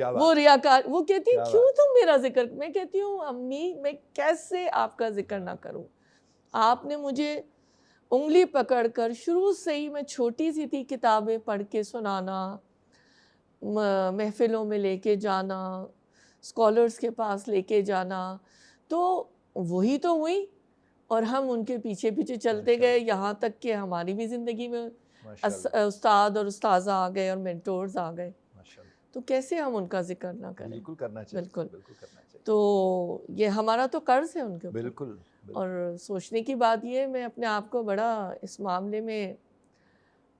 وہ ریاکار. وہ کہتی ہے کیوں تم میرا ذکر. میں کہتی ہوں امی میں کیسے آپ کا ذکر نہ کروں. آپ نے مجھے انگلی پکڑ کر شروع سے ہی, میں چھوٹی سی تھی, کتابیں پڑھ کے سنانا, محفلوں میں لے کے جانا, اسکالرس کے پاس لے کے جانا, تو وہی تو ہوئی اور ہم ان کے پیچھے پیچھے چلتے گئے یہاں تک کہ ہماری بھی زندگی میں استاد اور استاذہ آ گئے اور مینٹورز آ گئے. تو کیسے ہم ان کا ذکر نہ کریں. بالکل کرنا چاہیے. بالکل کرنا چاہیے. تو یہ ہمارا تو قرض ہے ان کے اوپر. بالکل. اور سوچنے کی بات یہ, میں اپنے آپ کو بڑا اس معاملے میں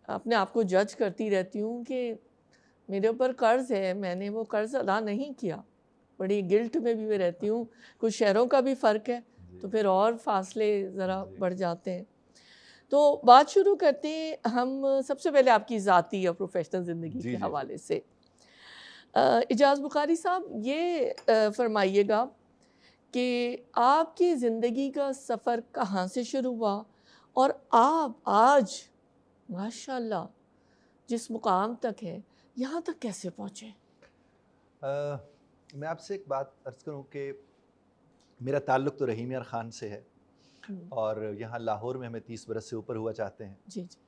اپنے آپ کو جج کرتی رہتی ہوں کہ میرے اوپر قرض ہے, میں نے وہ قرض ادا نہیں کیا. بڑی گلٹ میں بھی میں رہتی ہوں. کچھ شہروں کا بھی فرق ہے تو پھر اور فاصلے ذرا بڑھ جاتے ہیں. تو بات شروع کرتے ہیں ہم سب سے پہلے آپ کی ذاتی اور پروفیشنل زندگی کے حوالے سے. اجاز بخاری صاحب, یہ فرمائیے گا کہ آپ کی زندگی کا سفر کہاں سے شروع ہوا اور آپ آج ماشاءاللہ جس مقام تک ہے یہاں تک کیسے پہنچے؟ میں آپ سے ایک بات عرض کروں کہ میرا تعلق تو رحیم یار خان سے ہے اور یہاں لاہور میں ہمیں 30 برس سے اوپر ہوا چاہتے ہیں. جی جی.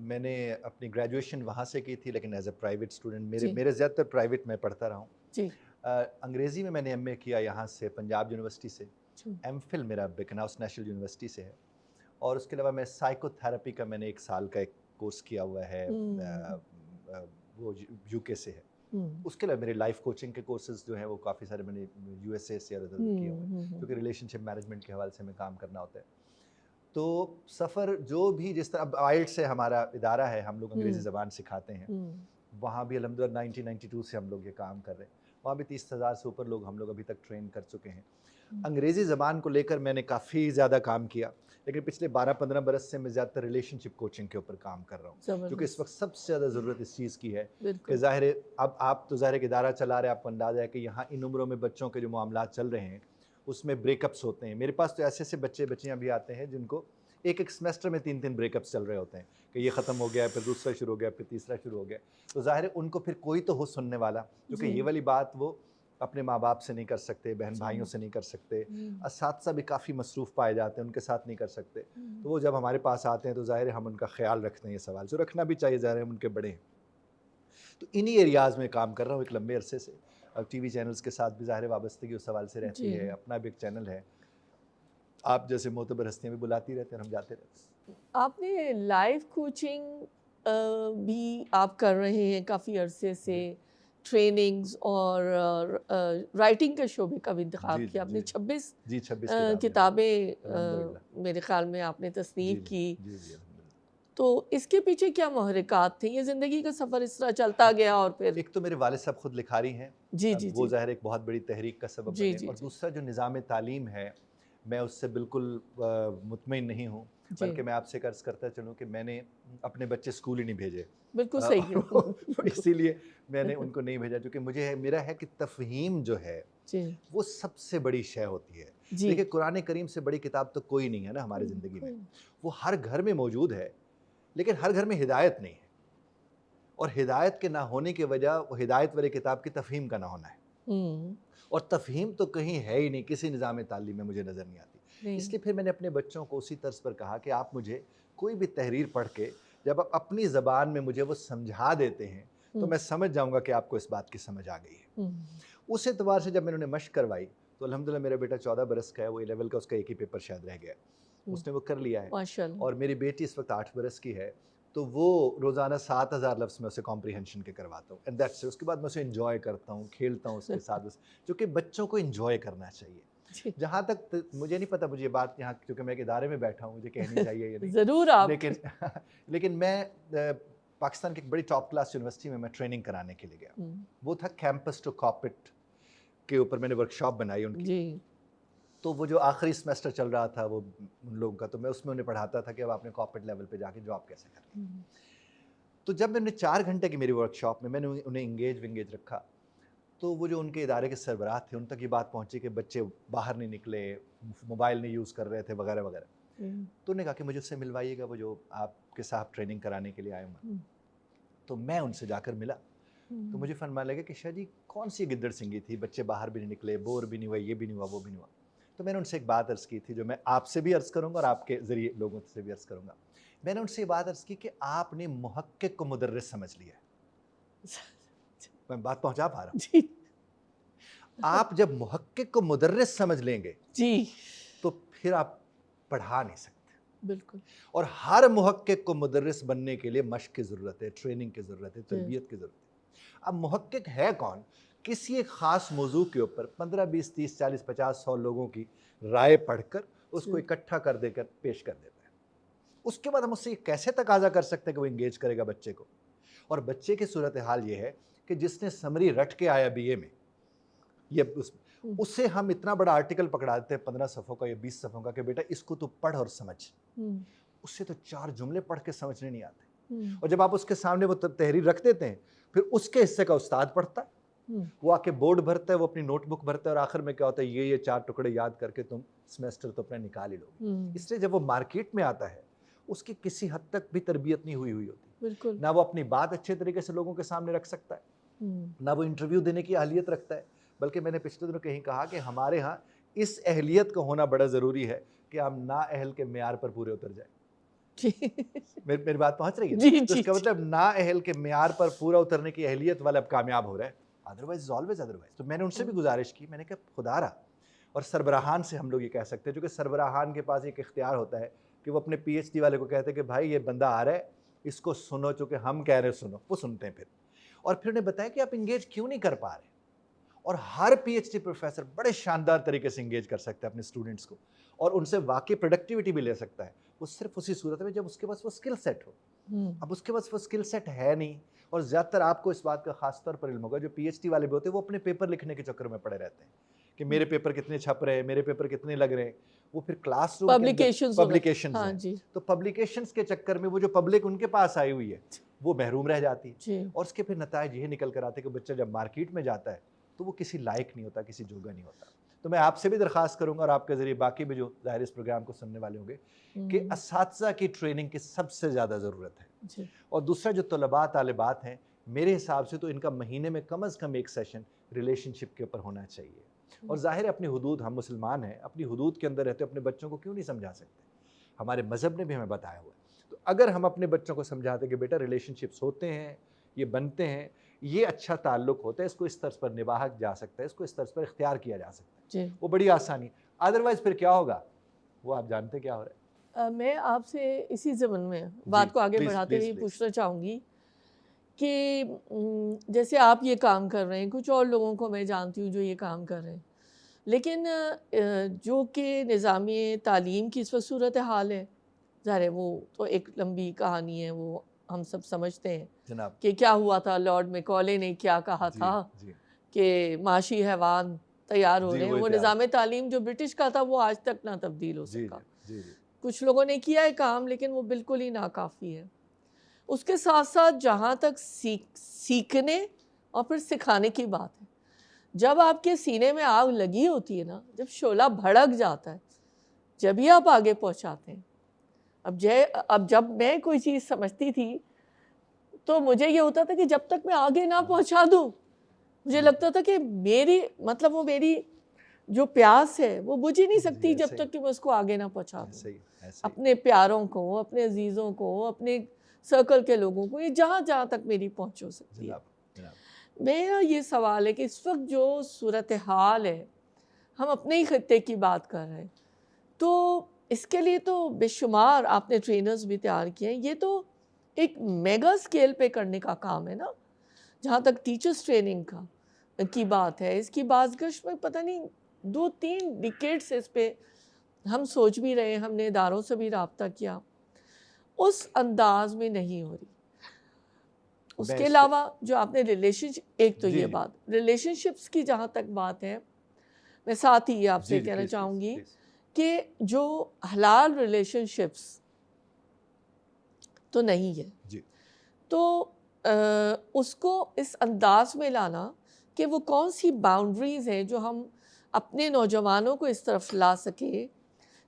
میں نے اپنی گریجویشن وہاں سے کی تھی لیکن ایز اے پرائیویٹ اسٹوڈنٹ. میرے زیادہ تر پرائیویٹ میں پڑھتا رہا ہوں. جی. انگریزی میں میں نے ایم اے کیا یہاں سے پنجاب یونیورسٹی سے. ایم فل میرا بیکناؤس نیشنل یونیورسٹی سے ہے. اور اس کے علاوہ میں سائیکو تھراپی کا میں نے 1 سال کا ایک کورس کیا ہوا ہے, وہ یو کے سے ہے. اس کے علاوہ میرے لائف کوچنگ کے کورسز جو ہیں وہ کافی سارے میں نے یو ایس اے سے اور ادھر کیے ہوئے ہیں کیونکہ ریلیشن شپ مینجمنٹ کے حوالے سے ہمیں کام کرنا ہوتا ہے. تو سفر جو بھی جس طرح اب آئلٹ سے ہمارا ادارہ ہے, ہم لوگ انگریزی زبان سکھاتے ہیں, وہاں بھی الحمدللہ 1992 سے ہم لوگ یہ کام کر رہے ہیں. وہاں بھی 30,000 سے اوپر لوگ ہم لوگ ابھی تک ٹرین کر چکے ہیں. انگریزی زبان کو لے کر میں نے کافی زیادہ کام کیا لیکن پچھلے 12-15 برس سے میں زیادہ تر ریلیشن شپ کوچنگ کے اوپر کام کر رہا ہوں کیونکہ اس وقت سب سے زیادہ ضرورت اس چیز کی ہے کہ ظاہر ہے اب آپ تو ظاہر ایک ادارہ چلا رہے ہیں, آپ کو اندازہ ہے کہ یہاں ان عمروں میں بچوں کے جو معاملات چل رہے ہیں اس میں بریک اپس ہوتے ہیں. میرے پاس تو ایسے ایسے بچے بچیاں بھی آتے ہیں جن کو ایک سیمسٹر میں 3 بریک اپس چل رہے ہوتے ہیں کہ یہ ختم ہو گیا, پھر دوسرا شروع ہو گیا, پھر تیسرا شروع ہو گیا. تو ظاہر ہے ان کو پھر کوئی تو ہو سننے والا, کیونکہ یہ والی بات وہ اپنے ماں باپ سے نہیں کر سکتے, بہن بھائیوں سے نہیں کر سکتے, اساتذہ بھی کافی مصروف پائے جاتے ہیں, ان کے ساتھ نہیں کر سکتے. تو وہ جب ہمارے پاس آتے ہیں تو ظاہر ہے ہم ان کا خیال رکھتے ہیں. یہ سوال جو رکھنا بھی چاہیے, ظاہر ہے ہم ان کے بڑے ہیں. تو انہی ایریاز میں کام کر رہا ہوں ایک لمبے عرصے سے. اب ٹی وی چینلز کے ساتھ بھی ظاہر وابستگی اس سوال سے رہتی ہے, اپنا بھی ایک چینل ہے, آپ جیسے معتبر ہستیاں بھی بلاتی رہتے ہیں, ہم جاتے رہتے ہیں. آپ نے لائف کوچنگ بھی آپ کر رہے ہیں کافی عرصے سے, ٹریننگز اور رائٹنگ کے شعبے کا بھی انتخاب کیا. آپ نے 26 کتابیں میرے خیال میں آپ نے تصنیف کی. تو اس کے پیچھے کیا محرکات تھے؟ یہ زندگی کا سفر اس طرح چلتا گیا اور پھر ایک تو میرے والد صاحب خود لکھاری ہیں, وہ ظاہر ایک بہت بڑی تحریک کا سبب بنے, اور دوسرا جو نظام تعلیم ہے میں اس سے بالکل مطمئن نہیں ہوں, بلکہ میں آپ سے عرض کرتا چلوں کہ میں نے اپنے بچے اسکول ہی نہیں بھیجے. بالکل صحیح ہے. اسی لیے میں نے ان کو نہیں بھیجا کیونکہ مجھے میرا ہے کہ تفہیم جو ہے وہ سب سے بڑی شے ہوتی ہے. دیکھیں قرآن کریم سے بڑی کتاب تو کوئی نہیں ہے نا ہماری زندگی میں. وہ ہر گھر میں موجود ہے لیکن ہر گھر میں ہدایت نہیں ہے, اور ہدایت کے نہ ہونے کی وجہ وہ ہدایت والی کتاب کی تفہیم کا نہ ہونا ہے. اور تفہیم تو کہیں ہے ہی نہیں, کسی نظام تعلیم میں مجھے نظر نہیں آتی. اس لیے پھر میں نے اپنے بچوں کو اسی طرز پر کہا کہ آپ مجھے کوئی بھی تحریر پڑھ کے جب آپ اپنی زبان میں مجھے وہ سمجھا دیتے ہیں تو میں سمجھ جاؤں گا کہ آپ کو اس بات کی سمجھ آ گئی ہے. اس اعتبار سے جب میں نے مشق کروائی تو الحمدللہ میرا بیٹا 14 برس کا ہے, وہ اے لیول کا اس کا ایک ہی پیپر شاید رہ گیا, اس نے وہ کر لیا ہے. اور میری بیٹی اس وقت 8 برس کی ہے, تو وہ روزانہ 7,000 لفظ میں اسے کمپریہنشن کے کرواتا ہوں. اینڈ دیٹس اس کے بعد میں اسے انجوائے کرتا ہوں, کھیلتا ہوں اس کے ساتھ, کیونکہ بچوں کو انجوائے کرنا چاہیے. جہاں تک مجھے نہیں پتا, مجھے یہ بات یہاں کیونکہ میں ایک ادارے میں بیٹھا ہوں مجھے کہنی چاہیے یا نہیں ضرور آپ, لیکن میں پاکستان کی ایک بڑی ٹاپ کلاس یونیورسٹی میں ٹریننگ کرانے کے لیے گیا. وہ تھا کیمپس ٹو کارپٹ کے اوپر, میں نے ورکشاپ بنائی ان کی. تو وہ جو آخری سیمسٹر چل رہا تھا وہ ان لوگوں کا, تو میں اس میں انہیں پڑھاتا تھا کہ اب آپ نے کارپٹ لیول پہ جا کے جاب کیسے کریں. تو جب میں نے 4 گھنٹے کی میری ورکشاپ میں نے انہیں انگیج رکھا, تو وہ جو ان کے ادارے کے سربراہ تھے ان تک یہ بات پہنچی کہ بچے باہر نہیں نکلے, موبائل نہیں یوز کر رہے تھے وغیرہ وغیرہ. تو انہوں نے کہا کہ مجھے اس سے ملوائیے گا, وہ جو آپ کے صاحب ٹریننگ کرانے کے لیے آئے ہوں. تو میں ان سے جا کر ملا تو مجھے فرمانے لگا کہ شاہ جی کون سی گدڑ سنگی تھی, بچے باہر بھی نہیں نکلے, بور بھی نہیں ہوا, یہ بھی نہیں ہوا, وہ بھی نہیں ہوا. تو میں نے ان سے ایک بات عرض کی تھی جو میں آپ سے بھی عرض کروں گا اور آپ کے ذریعے لوگوں سے بھی عرض کروں گا. میں نے ان سے یہ بات عرض کی کہ آپ نے محقق کو مدرس سمجھ لیا ہے. میں بات پہنچا پا رہا ہوں. آپ جب محقق کو مدرس سمجھ لیں گے جی تو پھر آپ پڑھا نہیں سکتے. بالکل. اور ہر محقق کو مدرس بننے کے لیے مشق کی ضرورت ہے, ٹریننگ کی ضرورت ہے, تربیت کی ضرورت ہے. اب محقق ہے کون؟ کسی ایک خاص موضوع کے اوپر 15 20 30 40 50 100 لوگوں کی رائے پڑھ کر اس کو اکٹھا کر دے کر پیش کر دیتا ہے. اس کے بعد ہم اس سے یہ کیسے تقاضا کر سکتے ہیں کہ وہ انگیج کرے گا بچے کو؟ اور بچے کی صورتحال یہ ہے کہ جس نے سمری رٹ کے آیا BA میں, یہ اس سے ہم اتنا بڑا آرٹیکل پکڑا دیتے ہیں 15 صفحوں کا یا 20 صفحوں کا کہ بیٹا اس کو تو پڑھ اور سمجھ. اس سے تو 4 جملے پڑھ کے سمجھنے نہیں آتے. اور جب آپ اس کے سامنے وہ تحریر رکھ دیتے ہیں پھر اس کے حصے کا استاد پڑھتا ہے, وہ آ کے بورڈ بھرتا ہے, وہ اپنی نوٹ بک بھرتا ہے, اور آخر میں کیا ہوتا ہے یہ 4 ٹکڑے یاد کر کے تم سیمیسٹر تو اپنا نکال ہی لو گے. اس لیے جب وہ مارکیٹ میں آتا ہے اس کی کسی حد تک بھی تربیت نہیں ہوئی ہوتی. بالکل. نہ وہ اپنی بات اچھے طریقے سے لوگوں کے سامنے رکھ سکتا ہے, نہ وہ انٹرویو دینے کی اہلیت رکھتا ہے. بلکہ میں نے پچھلے دنوں کہیں کہا کہ ہمارے ہاں اس اہلیت کا ہونا بڑا ضروری ہے کہ ہم نااہل کے معیار پر پورے اتر جائیں. میری بات پہنچ رہی ہے؟ تو اس کا مطلب نااہل کے معیار پر پورا اترنے کی اہلیت والا اب کامیاب ہو رہا ہے. Otherwise always otherwise. تو میں نے ان سے بھی گزارش کی, میں نے کہا خدا را, اور سربراہان سے ہم لوگ یہ کہہ سکتے ہیں, جو کہ سربراہان کے پاس ایک اختیار ہوتا ہے کہ وہ اپنے PhD والے کو کہتے ہیں کہ بھائی یہ بندہ آ رہا ہے, اس کو سنو, چونکہ ہم کہہ رہے سنو. وہ سنتے ہیں پھر, اور پھر انہیں بتایا کہ آپ انگیج کیوں نہیں کر پا رہے. اور ہر PhD پروفیسر بڑے شاندار طریقے سے انگیج کر سکتا ہے اپنے اسٹوڈنٹس کو, اور ان سے واقعی پروڈکٹیوٹی بھی لے سکتا ہے. وہ صرف اسی صورت میں جب اس کے پاس وہ اسکل سیٹ ہو. اب اس کے پاس وہ اسکل سیٹ ہے نہیں, اور زیادہ تر آپ کو اس بات کا خاص طور پر علم ہوگا جو PhD والے بھی ہوتے ہیں وہ اپنے پیپر لکھنے کے چکر میں پڑے رہتے ہیں کہ میرے پیپر کتنے چھپ رہے ہیں, میرے پیپر کتنے لگ رہے ہیں. وہ پھر کلاس روم پبلیکیشنز ہیں, تو پبلیکیشنز کے چکر میں وہ جو پبلک ان کے پاس آئی ہوئی ہے وہ محروم رہ جاتی ہے. اور اس کے پھر نتائج یہ نکل کر آتے ہیں کہ بچہ جب مارکیٹ میں جاتا ہے تو وہ کسی لائق نہیں ہوتا, کسی جوگا نہیں ہوتا. تو میں آپ سے بھی درخواست کروں گا اور آپ کے ذریعے باقی بھی جو ظاہر اس پروگرام کو سننے والے ہوں گے کہ اساتذہ کی ٹریننگ کی سب سے زیادہ ضرورت ہے. اور دوسرا جو طلباء طالبات ہیں, میرے حساب سے تو ان کا مہینے میں کم از کم ایک سیشن ریلیشن شپ کے اوپر ہونا چاہیے. اور ظاہر ہے اپنی حدود, ہم مسلمان ہیں, اپنی حدود کے اندر رہتے اپنے بچوں کو کیوں نہیں سمجھا سکتے؟ ہمارے مذہب نے بھی ہمیں بتایا ہوا ہے. تو اگر ہم اپنے بچوں کو سمجھاتے کہ بیٹا ریلیشن شپس ہوتے ہیں, یہ بنتے ہیں, یہ اچھا تعلق ہوتا ہے, اس کو اس طرز پر نباہا جا سکتا ہے, اس کو اس طرز پر اختیار کیا جا سکتا ہے, وہ بڑی آسانی. ادروائز پھر کیا ہوگا وہ آپ جانتے کیا ہو رہا ہے. میں آپ سے اسی ضمن میں بات کو آگے بڑھاتے ہوئے پوچھنا چاہوں گی کہ جیسے آپ یہ کام کر رہے ہیں, کچھ اور لوگوں کو میں جانتی ہوں جو یہ کام کر رہے ہیں, لیکن جو کہ نظامی تعلیم کی اس وقت صورت حال ہے, ظاہر ہے وہ تو ایک لمبی کہانی ہے, وہ ہم سب سمجھتے ہیں جناب کہ کیا ہوا تھا. لارڈ میکالے نے کیا کہا تھا کہ معاشی حیوان تیار ہو رہے ہیں. وہ نظام تعلیم جو برٹش کا تھا وہ آج تک نہ تبدیل ہو سکا. کچھ لوگوں نے کیا ہے کام, لیکن وہ بالکل ہی ناکافی ہے. اس کے ساتھ ساتھ جہاں تک سیکھنے اور پھر سکھانے کی بات ہے, جب آپ کے سینے میں آگ لگی ہوتی ہے نا, جب شعلہ بھڑک جاتا ہے, جب ہی آپ آگے پہنچاتے ہیں. اب جب میں کوئی چیز سمجھتی تھی تو مجھے یہ ہوتا تھا کہ جب تک میں آگے نہ پہنچا دوں, مجھے لگتا تھا کہ وہ میری جو پیاس ہے وہ بجھ ہی نہیں سکتی جب تک کہ میں اس کو آگے نہ پہنچا دوں. اپنے پیاروں کو, اپنے عزیزوں کو, اپنے سرکل کے لوگوں کو, یہ جہاں تک میری پہنچ ہو سکتی ہے. میرا یہ سوال ہے کہ اس وقت جو صورتحال ہے, ہم اپنے ہی خطے کی بات کر رہے ہیں, تو اس کے لیے تو بے شمار آپ نے ٹرینرز بھی تیار کیے ہیں. یہ تو ایک میگا اسکیل پہ کرنے کا کام ہے نا. جہاں تک ٹیچرز ٹریننگ کی بات ہے, اس کی بازگشت میں پتہ نہیں 2-3 ڈیکیڈ سے اس پہ ہم سوچ بھی رہے ہیں, ہم نے اداروں سے بھی رابطہ کیا, اس انداز میں نہیں ہو رہی. اس کے علاوہ جو آپ نے ایک تو یہ بات ریلیشن شپس کی جہاں تک بات ہے, میں ساتھ ہی آپ سے کہنا چاہوں گی کہ جو حلال ریلیشن شپس تو نہیں ہے, تو اس کو اس انداز میں لانا کہ وہ کون سی باؤنڈریز ہیں جو ہم اپنے نوجوانوں کو اس طرف لا سکے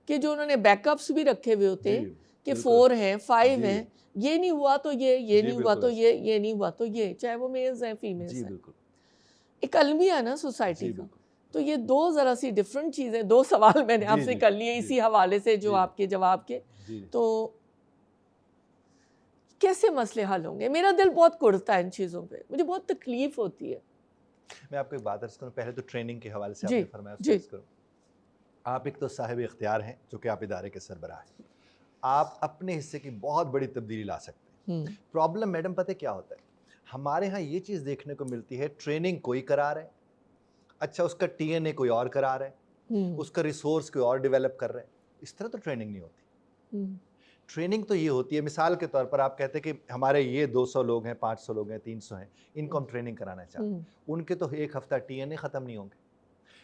کہ جو انہوں نے بیک اپس بھی رکھے ہوئے ہوتے ہیں کہ 4 ہیں 5 ہیں, یہ نہیں ہوا تو یہ نہیں ہوا تو یہ نہیں ہوا تو یہ, چاہے وہ میلز ہیں فیمیلز ہیں. ایک المیہ نا سوسائٹی کا. تو یہ دو ذرا سی ڈفرنٹ چیزیں, 2 سوال میں نے آپ سے کر لیے اسی حوالے سے جو آپ کے جواب کے. تو کیسے مسئلے حل ہوں گے؟ میرا دل بہت کڑتا ہے ان چیزوں پہ, مجھے بہت تکلیف ہوتی ہے. میں آپ کو ایک بات عرض کروں, پہلے تو ٹریننگ کے حوالے سے آپ نے فرمایا, آپ ایک تو صاحب اختیار ہیں جو کہ آپ ادارے کے سربراہ ہیں, آپ اپنے حصے کی بہت بڑی تبدیلی لا سکتے ہیں. پرابلم میڈم پتہ کیا ہوتا ہے, ہمارے ہاں یہ چیز دیکھنے کو ملتی ہے, ٹریننگ کوئی کرا رہا ہے, اچھا اس کا ٹی این اے کوئی اور کرا رہا ہے, اس کا ریسورس کوئی اور ڈیولپ کر رہا ہے. اس طرح تو ٹریننگ نہیں ہوتی. ٹریننگ تو یہ ہوتی ہے, مثال کے طور پر آپ کہتے ہیں کہ ہمارے یہ 200 لوگ ہیں, 500 لوگ ہیں, 300 ہیں, ان کو ہم ٹریننگ کرانا چاہتے ہیں. ان کے تو ایک ہفتہ ٹی این اے ختم نہیں ہوں گے.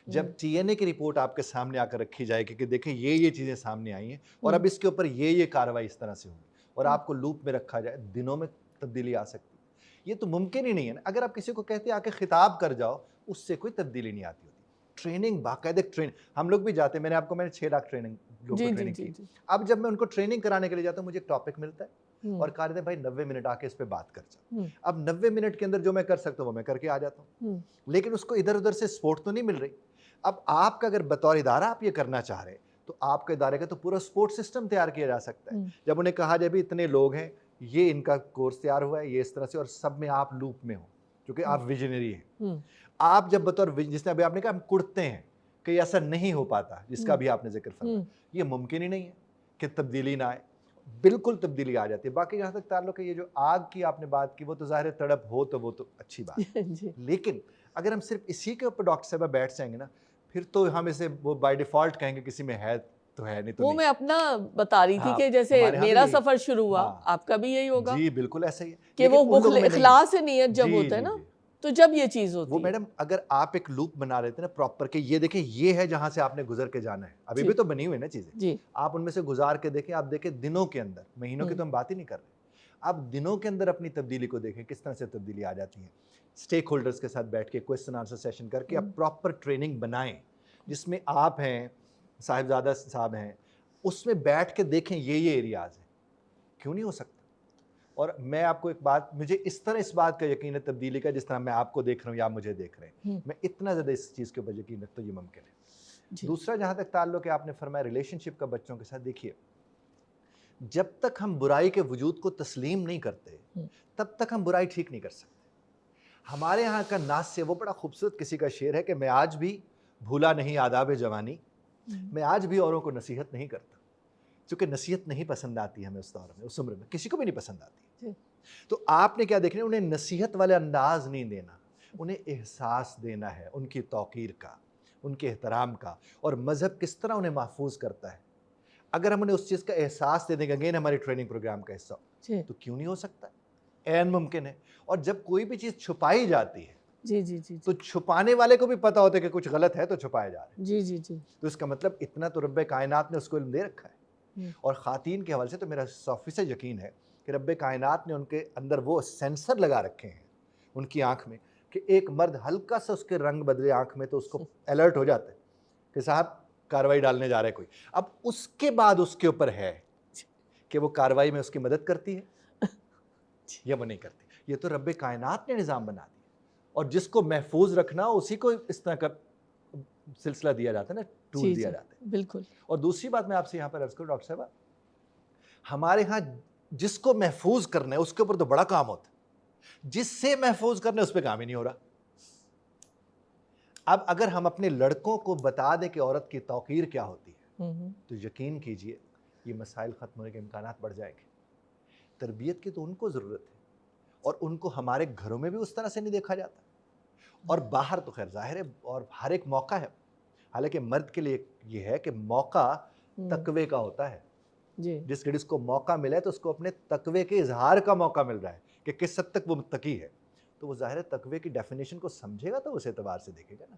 جب ٹی این اے کی رپورٹ آپ کے سامنے آ کر رکھی جائے گی کہ دیکھیں یہ چیزیں سامنے آئی ہیں اور اب اس کے اوپر یہ کارروائی اس طرح سے ہوگی, اور آپ کو لوپ میں رکھا جائے, دنوں میں تبدیلی آ سکتی ہے. یہ تو ممکن ہی نہیں ہے نا. اگر آپ کسی کو کہتے ہیں آ کے خطاب کر جاؤ, اس سے کوئی تبدیلی نہیں آتی ہوتی. ٹریننگ باقاعدہ ٹریننگ, ہم لوگ بھی جاتے ہیں, میں نے 6 لاکھ ٹریننگ لوگوں کو ٹریننگ کی. اب جب میں ان کو ٹریننگ کرانے کے لیے جاتا ہوں, مجھے ایک ٹاپک ملتا ہے اور کہا دیتے ہیں بھائی 90 منٹ آ کے اس پہ بات کر جاؤ. اب 90 منٹ کے اندر جو میں کر سکتا ہوں وہ میں کر کے آ جاتا ہوں, لیکن اس کو ادھر ادھر سے سپورٹ تو نہیں مل رہی. اب آپ کا اگر بطور ادارہ آپ یہ کرنا چاہ رہے ہیں تو آپ کے ادارے کا تو پورا سپورٹ سسٹم تیار کیا جا سکتا ہے. جب انہیں کہا جائے بھی اتنے لوگ ہیں, یہ ان کا کورس تیار ہوا ہے, یہ اس طرح سے, اور سب میں آپ لوپ میں ہو کیونکہ آپ ویژنری ہیں. آپ جب بطور, جس نے ابھی آپ نے کہا ہم کڑتے ہیں کہ ایسا نہیں ہو پاتا, جس کا بھی آپ نے ذکر فرمایا, یہ ممکن ہی نہیں ہے کہ تبدیلی نہ آئے. بالکل تبدیلی آ جاتی ہے. باقی جہاں تک تعلق ہے یہ جو آگ کی آپ نے بات کی, وہ تو ظاہر تڑپ ہو تو وہ تو اچھی بات ہے, لیکن اگر ہم صرف اسی کے اوپر ڈاکٹر صاحبہ بیٹھ جائیں گے نا, پھر تو ہم اسے وہ بائی ڈیفالٹ کہیں گے کسی میں ہے تو ہے, نہیں تو وہ نہیں. میں اپنا بتا رہی تھی کہ جیسے میرا سفر شروع ہوا, آپ کا بھی یہی ہوگا. جی بالکل ایسا ہی ہے کہ وہ اخلاص نیت جب ہوتا ہے نا, تو جب یہ چیز ہوتی ہے. وہ میڈم اگر آپ ایک لوپ بنا رہے تھے نا پراپر کہ یہ دیکھیں یہ ہے جہاں سے آپ نے گزر کے جانا ہے, ابھی بھی تو بنی ہوئی نا چیزیں, آپ ان میں سے گزار کے دیکھیں. آپ دیکھیں دنوں کے اندر, مہینوں کی تو ہم بات ہی نہیں کر رہے, آپ دنوں کے اندر اپنی تبدیلی کو دیکھیں کس طرح سے تبدیلی آ جاتی ہے. اسٹیک ہولڈرز کے ساتھ بیٹھ کے کوسچن آنسر سیشن کر کے آپ پراپر ٹریننگ بنائیں, جس میں آپ ہیں, صاحبزادہ صاحب ہیں, اس میں بیٹھ کے دیکھیں یہ ایریاز ہیں. کیوں نہیں ہو سکتا؟ اور میں آپ کو ایک بات, مجھے اس طرح اس بات کا یقین ہے تبدیلی کا, جس طرح میں آپ کو دیکھ رہا ہوں یا آپ مجھے دیکھ رہے ہیں, میں اتنا زیادہ اس چیز کے اوپر یقین رکھتا ہوں یہ ممکن ہے. دوسرا جہاں تک تعلق ہے, آپ نے فرمایا ریلیشن شپ کا بچوں کے ساتھ, دیکھیے جب تک ہم برائی کے وجود کو تسلیم نہیں کرتے تب تک ہم برائی ٹھیک نہیں کر سکتے. ہمارے ہاں کا ناز سے وہ بڑا خوبصورت کسی کا شعر ہے کہ میں آج بھی بھولا نہیں آداب جوانی, میں آج بھی اوروں کو نصیحت نہیں کرتا, کیونکہ نصیحت نہیں پسند آتی ہمیں اس دور میں, اس عمر میں کسی کو بھی نہیں پسند آتی. تو آپ نے کیا دیکھنا ہے, انہیں نصیحت والے انداز نہیں دینا, انہیں احساس دینا ہے ان کی توقیر کا, ان کے احترام کا, اور مذہب کس طرح انہیں محفوظ کرتا ہے. اگر ہم انہیں اس چیز کا احساس دے دیں گے, اگین ہماری ٹریننگ پروگرام کا حصہ, تو کیوں نہیں ہو سکتا, عین ممکن ہے. اور جب کوئی بھی چیز چھپائی جاتی ہے تو چھپانے والے کو بھی پتا ہوتا ہے کہ کچھ غلط ہے تو چھپایا جا رہا ہے. تو اس کا مطلب اتنا تو رب کائنات نے اس کو علم دے رکھا ہے. اور خواتین کے حوالے سے تو میرا 100% یقین ہے کہ رب کائنات نے ان کے اندر وہ سینسر لگا رکھے ہیں ان کی آنکھ میں کہ ایک مرد ہلکا سا اس کے رنگ بدلے آنکھ میں تو اس کو الرٹ ہو جاتا ہے کہ صاحب کاروائی ڈالنے جا رہا ہے کوئی. اب اس کے بعد اس کے اوپر ہے کہ وہ کاروائی میں اس کی مدد کرتی ہے یا وہ نہیں کرتی. یہ تو رب کائنات نے نظام بنا دیا, اور جس کو محفوظ رکھنا اسی کو اس طرح کا سلسلہ دیا جاتا ہے نا, ٹول دیا جاتا ہے. بالکل. اور دوسری بات میں آپ سے یہاں پر عرض کروں ڈاکٹر صاحبہ, ہمارے ہاں جس کو محفوظ کرنا ہے اس کے اوپر تو بڑا کام ہوتا ہے, جس سے محفوظ کرنا ہے اس پہ کام ہی نہیں ہو رہا. اب اگر ہم اپنے لڑکوں کو بتا دیں کہ عورت کی توقیر کیا ہوتی ہے تو یقین کیجئے یہ مسائل ختم ہونے کے امکانات بڑھ جائیں گے. تربیت کی تو ان کو ضرورت ہے, اور ان کو ہمارے گھروں میں بھی اس طرح سے نہیں دیکھا جاتا, اور باہر تو خیر ظاہر ہے, اور ہر ایک موقع ہے. حالانکہ مرد کے لیے یہ ہے کہ موقع تقوی کا ہوتا ہے, جس گھڑی اس کو موقع ملا ہے تو اس کو اپنے تقوی کے اظہار کا موقع مل رہا ہے کہ کس حد تک وہ متقی ہے. تو وہ ظاہر ہے تقوی کی ڈیفینیشن کو سمجھے گا تو اس اعتبار سے دیکھے گا نا.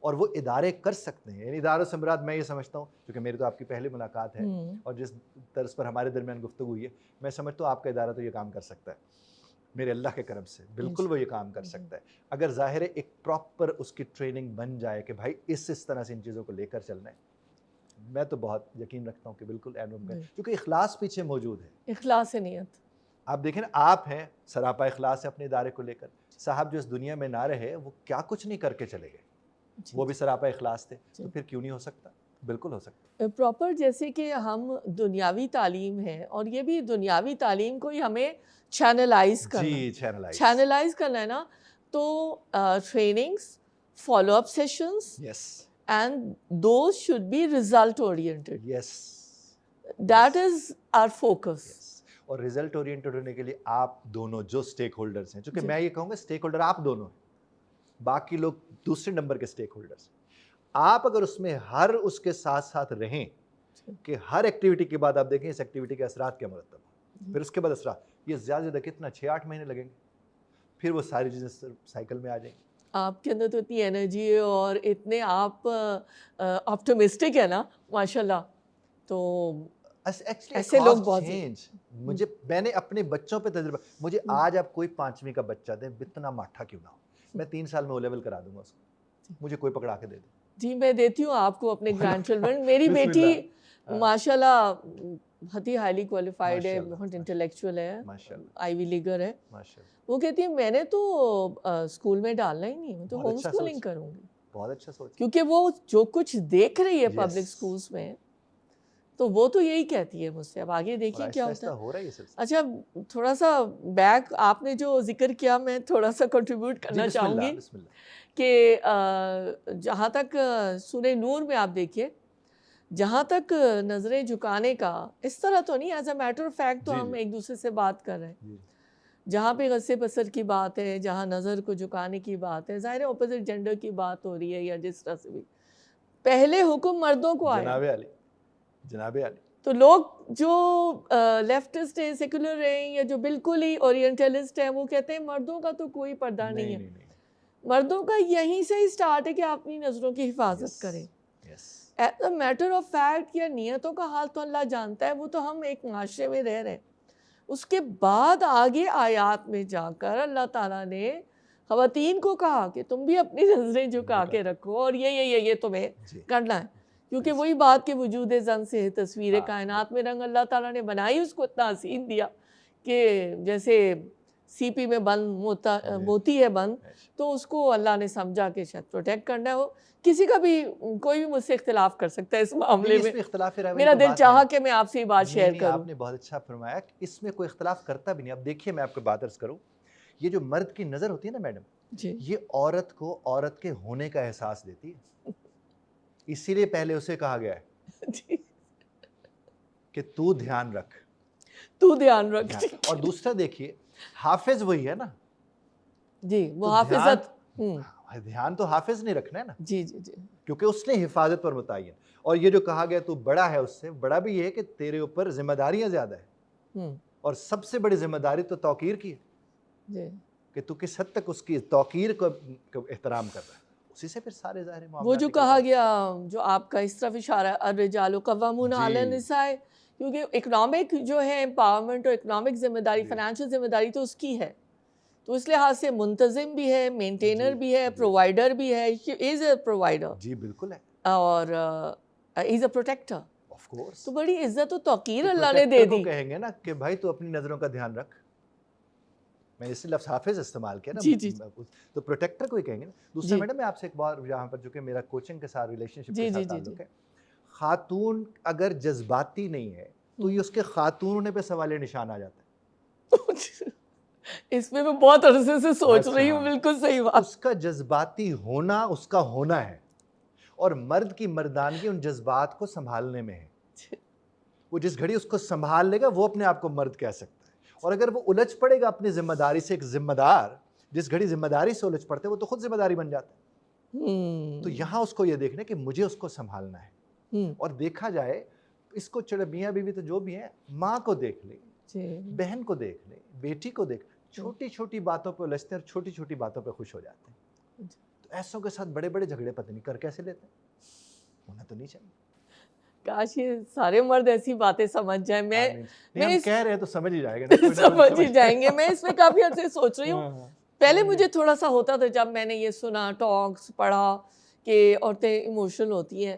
اور وہ ادارے کر سکتے ہیں, یعنی اداروں سے مراد میں یہ سمجھتا ہوں, کیونکہ میری تو آپ کی پہلی ملاقات ہے اور جس طرز پر ہمارے درمیان گفتگو ہوئی ہے, میں سمجھتا ہوں آپ کا ادارہ تو یہ کام کر سکتا ہے. میرے اللہ کے کرم سے بالکل وہ یہ کام کر سکتا ہے, اگر ظاہر ہے ایک پراپر اس کی ٹریننگ بن جائے کہ بھائی اس طرح سے ان چیزوں کو لے کر چلنا ہے. میں تو بہت یقین رکھتا ہوں کہ بالکل این ممکن، کیونکہ اخلاص پیچھے موجود ہے، اخلاص نیت. آپ دیکھیں نا، آپ ہیں سراپا اخلاص ہے اپنے ادارے کو لے کر. صاحب جو اس دنیا میں نہ رہے وہ کیا کچھ نہیں کر کے چلے گئے، وہ بھی سراپا اخلاص تھے، تو پھر کیوں نہیں ہو سکتا؟ بالکل ہو سکتا. پراپر جیسے کہ ہم دنیاوی تعلیم ہے، اور یہ بھی دنیاوی تعلیم کو ہی ہمیں چینلائز کرنا، چینلائز کرنا ہے نا. تو trainings, follow up sessions, and those should be result oriented. That is our focus. اور ریزلٹ اورینٹڈ ہونے کے لیے آپ دونوں جو اسٹیک ہولڈرس ہیں، چونکہ میں یہ کہوں گا اسٹیک ہولڈر آپ دونوں ہیں، باقی لوگ دوسرے نمبر کے اسٹیک ہولڈرس. آپ اگر اس میں ہر اس کے ساتھ ساتھ رہیں کہ ہر ایکٹیویٹی کے بعد آپ دیکھیں اس ایکٹیویٹی کے اثرات کیا مرتب ہیں، پھر اس کے بعد اثرات، یہ زیادہ زیادہ کتنا 6-8 مہینے لگیں گے، پھر وہ ساری چیزیں سائیکل میں آ جائیں گی. آپ کے اندر تو اتنی انرجی ہے اور اتنے آپ آپٹمسٹک ہے نا ماشاء اللہ. تو ایسے لوگ بہت مجھے، میں نے اپنے بچوں پہ تجربہ، مجھے آج آپ کوئی 5ویں کا بچہ دیں، اتنا ماٹھا کیوں نہ ہو، میں 3 سال میں او لیول کرا دوں گا اس کو، مجھے کوئی پکڑا کے دے دے. جی میں دیتی ہوں آپ کو اپنے گرینڈ چلڈرن. میری بیٹی ماشاء اللہ بہت ہی ہائیلی کوالیفائڈ ہے، بہت انٹلیکچوئل ہے، آئی وی لیگر ہے. وہ کہتی ہے میں نے تو اسکول میں ڈالنا ہی نہیں، میں تو ہوم اسکولنگ کروں گی. بہت اچھا سوچ. کیونکہ وہ جو کچھ دیکھ رہی ہے پبلک اسکولس میں، تو وہ تو یہی کہتی ہے مجھ سے. اب آگے دیکھیں کیا ہوتا ہے. اچھا تھوڑا سا بیک آپ نے جو ذکر کیا، میں تھوڑا سا کنٹریبیوٹ کرنا چاہوں گی کہ جہاں تک سورہ نور میں آپ دیکھیے، جہاں تک نظریں جھکانے کا، اس طرح تو نہیں، as a matter of fact تو ہم ایک دوسرے سے بات کر رہے ہیں. جہاں پہ غص بصر کی بات ہے، جہاں نظر کو جھکانے کی بات ہے، ظاہر ہے اپوزٹ جینڈر کی بات ہو رہی ہے یا جس طرح سے بھی، پہلے حکم مردوں کو آیا. جناب علی. تو لوگ جو لیفٹسٹ ہیں، سیکولر ہیں، یا جو بالکل ہی اورینٹلسٹ ہیں، وہ کہتے ہیں مردوں کا تو کوئی پردہ نہیں ہے. مردوں کا یہیں سے ہی سٹارٹ ہے کہ آپ اپنی نظروں کی حفاظت کریں. As a matter of fact یا نیتوں کا حال تو اللہ جانتا ہے، وہ تو ہم ایک معاشرے میں رہ رہے ہیں. اس کے بعد آگے آیات میں جا کر اللہ تعالیٰ نے خواتین کو کہا کہ تم بھی اپنی نظریں جھکا کے رکھو، اور یہ تمہیں کرنا ہے. کیونکہ وہی بات کہ وجود زن سے تصویر کائنات میں رنگ اللہ تعالیٰ نے بنائی، اس کو اتنا حسین دیا کہ جیسے سی پی میں بند موتی ہے بند، تو اس کو اللہ نے سمجھا کہ شاید پروٹیکٹ کرنا ہے. وہ کسی کا بھی، کوئی بھی مجھ سے اختلاف کر سکتا ہے اس معاملے میں. میرا دل چاہا کہ میں آپ سے یہ بات شیئر کروں. آپ نے بہت اچھا فرمایا کہ اس میں کوئی اختلاف کرتا بھی نہیں. اب دیکھیے میں آپ کو بات عرض کروں، یہ جو مرد کی نظر ہوتی ہے نا میڈم، یہ عورت کو عورت کے ہونے کا احساس دیتی ہے. اسی لیے پہلے اسے کہا گیا ہے کہ تو دھیان رکھ. اور دوسرا دیکھیے، حافظ وہی ہے نا. جی وہ حافظت، دھیان تو حافظ نہیں رکھنا ہے نا. جی کیونکہ اس نے حفاظت پر متعین. اور یہ جو کہا گیا تو بڑا ہے، اس سے بڑا بھی یہ ہے کہ تیرے اوپر ذمہ داریاں زیادہ ہیں، اور سب سے بڑی ذمہ داری تو توقیر کی ہے کہ تو کس حد تک اس کی توقیر کو احترام کر رہا ہے. اسی سے پھر سارے ظاہر معاملات. وہ جو کہا گیا، جو آپ کا اس طرف اشارہ ہے، الرجال قوامون علی النساء، کیونکہ اکنامک جو ہے امپاورمنٹ اور اکنامک ذمہ داری، فائنینشیل ذمہ داری تو اس کی ہے. تو اس لحاظ سے منتظم بھی ہے، مینٹینر بھی ہے، پرووائڈر بھی ہے. از اے پرووائڈر. جی بالکل ہے. اور از اے پروٹیکٹر. Of course. تو بڑی عزت و توقیر اللہ نے دے دی. کہیں گے نا کہ بھائی تو اپنی نظروں کا دھیان رکھ. میں نے اس لفظ حافظ استعمال کیا نا. جی تو پروٹیکٹر کو ہی کہیں گے نا. دوسرا میڈم میں آپ سے ایک بار یہاں پر، جو کہ میرا کوچنگ کے ساتھ ریلیشن شپ کے ساتھ تعلق ہے، خاتون اگر جذباتی نہیں ہے تو یہ اس کے خاتون ہونے پہ سوال نشان آ جاتا ہے. اس میں بہت عرصے سے سوچ رہی ہوں. بالکل صحیح بات. اس کا جذباتی ہونا اس کا ہونا ہے، اور مرد کی مردانگی ان جذبات کو سنبھالنے میں ہے. وہ جس گھڑی اس کو سنبھال لے گا وہ اپنے آپ کو مرد کہہ سکتا ہے. اور اگر وہ الجھ پڑے گا اپنی ذمہ داری سے، ایک ذمہ دار جس گھڑی ذمہ داری سے الجھ پڑتے وہ تو خود ذمہ داری بن جاتا ہے. تو یہاں اس کو یہ دیکھنا کہ مجھے اس کو سنبھالنا ہے. اور دیکھا جائے اس کو، چلے میاں بیوی تو جو بھی ہیں، ماں کو دیکھ لے، بہن کو دیکھ لے، بیٹی کو دیکھ، چھوٹی چھوٹی باتوں پہ الجھتے ہیں اور چھوٹی چھوٹی باتوں پہ خوش ہو جاتے ہیں. تو ایسوں کے ساتھ بڑے بڑے جھگڑے پتہ نہیں کر کیسے لیتے ہیں. ہونا تو نہیں چاہیے. کاش یہ سارے مرد ایسی باتیں سمجھ جائیں. میں کہہ رہے ہیں تو سمجھ ہی جائے گا. سمجھ ہی جائیں گے. میں اس میں کافی عرصے سوچ رہی ہوں. پہلے مجھے تھوڑا سا ہوتا تھا جب میں نے یہ سنا، ٹاکس پڑھا کہ عورتیں ایموشنل ہوتی ہیں.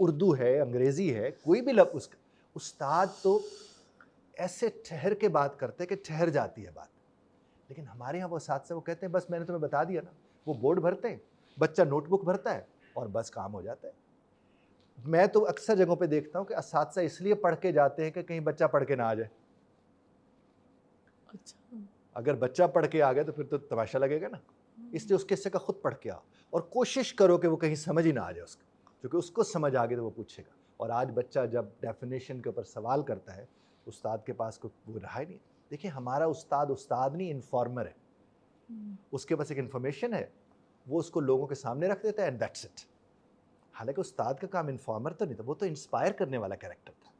اردو ہے، انگریزی ہے، کوئی بھی لفظ اس کا استاد تو ایسے ٹھہر کے بات کرتے کہ ٹھہر جاتی ہے بات. لیکن ہمارے یہاں وہ اساتذہ وہ کہتے ہیں بس میں نے تمہیں بتا دیا نا, وہ بورڈ بھرتے ہیں, بچہ نوٹ بک بھرتا ہے اور بس کام ہو جاتا ہے. میں تو اکثر جگہوں پہ دیکھتا ہوں کہ اساتذہ اس لیے پڑھ کے جاتے ہیں کہ کہیں بچہ پڑھ کے نہ آ جائے. اگر بچہ پڑھ کے آ گیا تو پھر تو تماشا لگے گا نا, اس لیے اس کے حصے کا خود پڑھ کے آ اور کوشش کرو کہ وہ کہیں سمجھ ہی نہ آ جائے اس کا, کیونکہ اس کو سمجھ آ گئے تو وہ پوچھے گا. اور آج بچہ جب ڈیفینیشن کے اوپر سوال کرتا ہے استاد کے پاس کوئی وہ رہا ہی نہیں. دیکھیں ہمارا استاد نہیں انفارمر ہے, اس کے پاس ایک انفارمیشن ہے, وہ اس کو لوگوں کے سامنے رکھ دیتا ہے اینڈ دیٹس اٹ. حالانکہ استاد کا کام انفارمر تو نہیں تھا, وہ تو انسپائر کرنے والا کریکٹر تھا.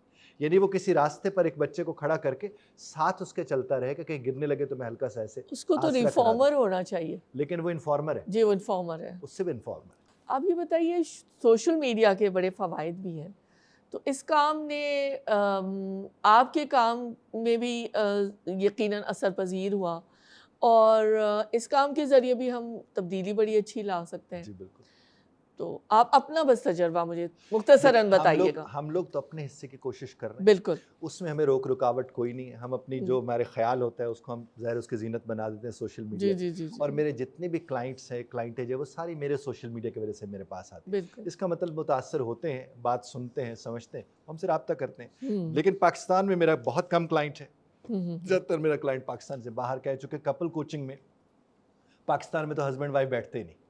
یعنی وہ کسی راستے پر ایک بچے کو کھڑا کر کے ساتھ اس کے چلتا رہے کہ کہیں گرنے لگے تو میں ہلکا سا ایسے, اس کو تو ریفارمر ہونا چاہیے. لیکن وہ انفارمر ہے. جی وہ انفارمر ہے, اس سے بھی انفارمر. آپ یہ بتائیے سوشل میڈیا کے بڑے فوائد بھی ہیں, تو اس کام نے آپ کے کام میں بھی یقیناً اثر پذیر ہوا, اور اس کام کے ذریعے بھی ہم تبدیلی بڑی اچھی لا سکتے ہیں. جی بالکل. تو آپ اپنا بس تجربہ مجھے مختصراً بتائیے گا. ہم لوگ تو اپنے حصے کی کوشش کر رہے ہیں. بالکل. اس میں ہمیں روک رکاوٹ کوئی نہیں ہے. ہم اپنی جو ہمارے خیال ہوتا ہے اس کو ہم ظاہر اس کی زینت بنا دیتے ہیں سوشل میڈیا. جی. اور میرے جتنے بھی کلائنٹس ہیں, کلائنٹیج ہے, وہ ساری میرے سوشل میڈیا کی وجہ سے میرے پاس آتے ہیں. بالکل. اس کا مطلب متاثر ہوتے ہیں, بات سنتے ہیں, سمجھتے ہیں, ہم سے رابطہ کرتے ہیں. لیکن پاکستان میں میرا بہت کم کلائنٹ ہے. زیادہ تر میرا کلائنٹ پاکستان سے باہر کا ہے, چونکہ کپل کوچنگ میں پاکستان میں تو ہسبینڈ وائف بیٹھتے ہی نہیں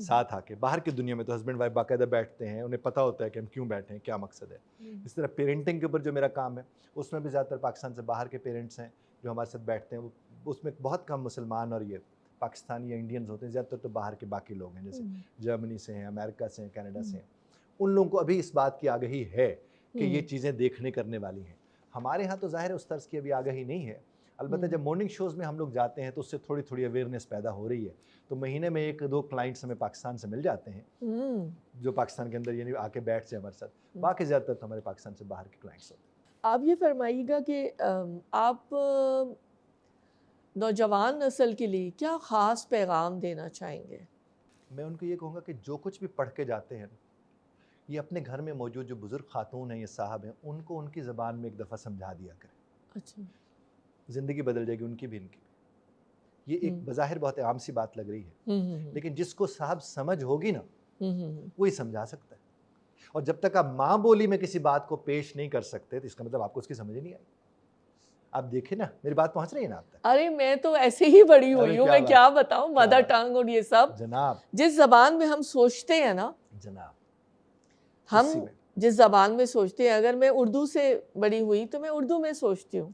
ساتھ آ کے. باہر کی دنیا میں تو ہسبینڈ وائف باقاعدہ بیٹھتے ہیں, انہیں پتہ ہوتا ہے کہ ہم کیوں بیٹھے ہیں, کیا مقصد ہے. اس طرح پیرنٹنگ کے اوپر جو میرا کام ہے اس میں بھی زیادہ تر پاکستان سے باہر کے پیرنٹس ہیں جو ہمارے ساتھ بیٹھتے ہیں. اس میں بہت کم مسلمان اور یہ پاکستانی یا انڈینز ہوتے ہیں, زیادہ تر تو باہر کے باقی لوگ ہیں, جیسے جرمنی سے ہیں, امریکہ سے ہیں, کینیڈا سے ہیں. ان لوگوں کو ابھی اس بات کی آگہی ہے کہ یہ چیزیں دیکھنے کرنے والی ہیں. ہمارے ہاں تو ظاہر اس طرز کی ابھی آگہی نہیں ہے. البتہ جب مارننگ شوز میں ہم لوگ جاتے ہیں تو اس سے تھوڑی تھوڑی اویئرنیس پیدا ہو رہی ہے. تو مہینے میں 1-2 کلائنٹس ہمیں پاکستان سے مل جاتے ہیں جو پاکستان کے اندر یعنی آ کے بیٹھ سے ہمارے ساتھ. باقی زیادہ تر تو ہمارے پاکستان سے باہر کے کلائنٹس ہوتے ہیں. آپ یہ فرمائیے گا کہ آپ نوجوان نسل کے لیے کیا خاص پیغام دینا چاہیں گے؟ میں ان کو یہ کہوں گا کہ جو کچھ بھی پڑھ کے جاتے ہیں یہ اپنے گھر میں موجود جو بزرگ خاتون ہیں, یہ صاحب ہیں, ان کو ان کی زبان میں ایک دفعہ سمجھا دیا کریں. اچھا. زندگی بدل جائے گی ان کی بھی ان کی بھی. یہ ایک بظاہر بہت عام سی بات لگ رہی ہے, لیکن جس کو صاحب سمجھ ہوگی نا وہی سمجھا سکتا ہے. اور جب تک آپ ماں بولی میں کسی بات کو پیش نہیں کر سکتے تو اس کا مطلب آپ کو اس کی سمجھ نہیں آئی. آپ دیکھیں نا, میری بات پہنچ رہی ہے نا آپ تک؟ ارے میں تو ایسے ہی بڑی ہوئی ہوں, میں کیا بتاؤں, مدر ٹنگ اور یہ سب جناب, جس زبان میں ہم سوچتے ہیں نا جناب, ہم جس زبان میں سوچتے ہیں, اگر میں اردو سے بڑی ہوئی تو میں اردو میں سوچتی ہوں,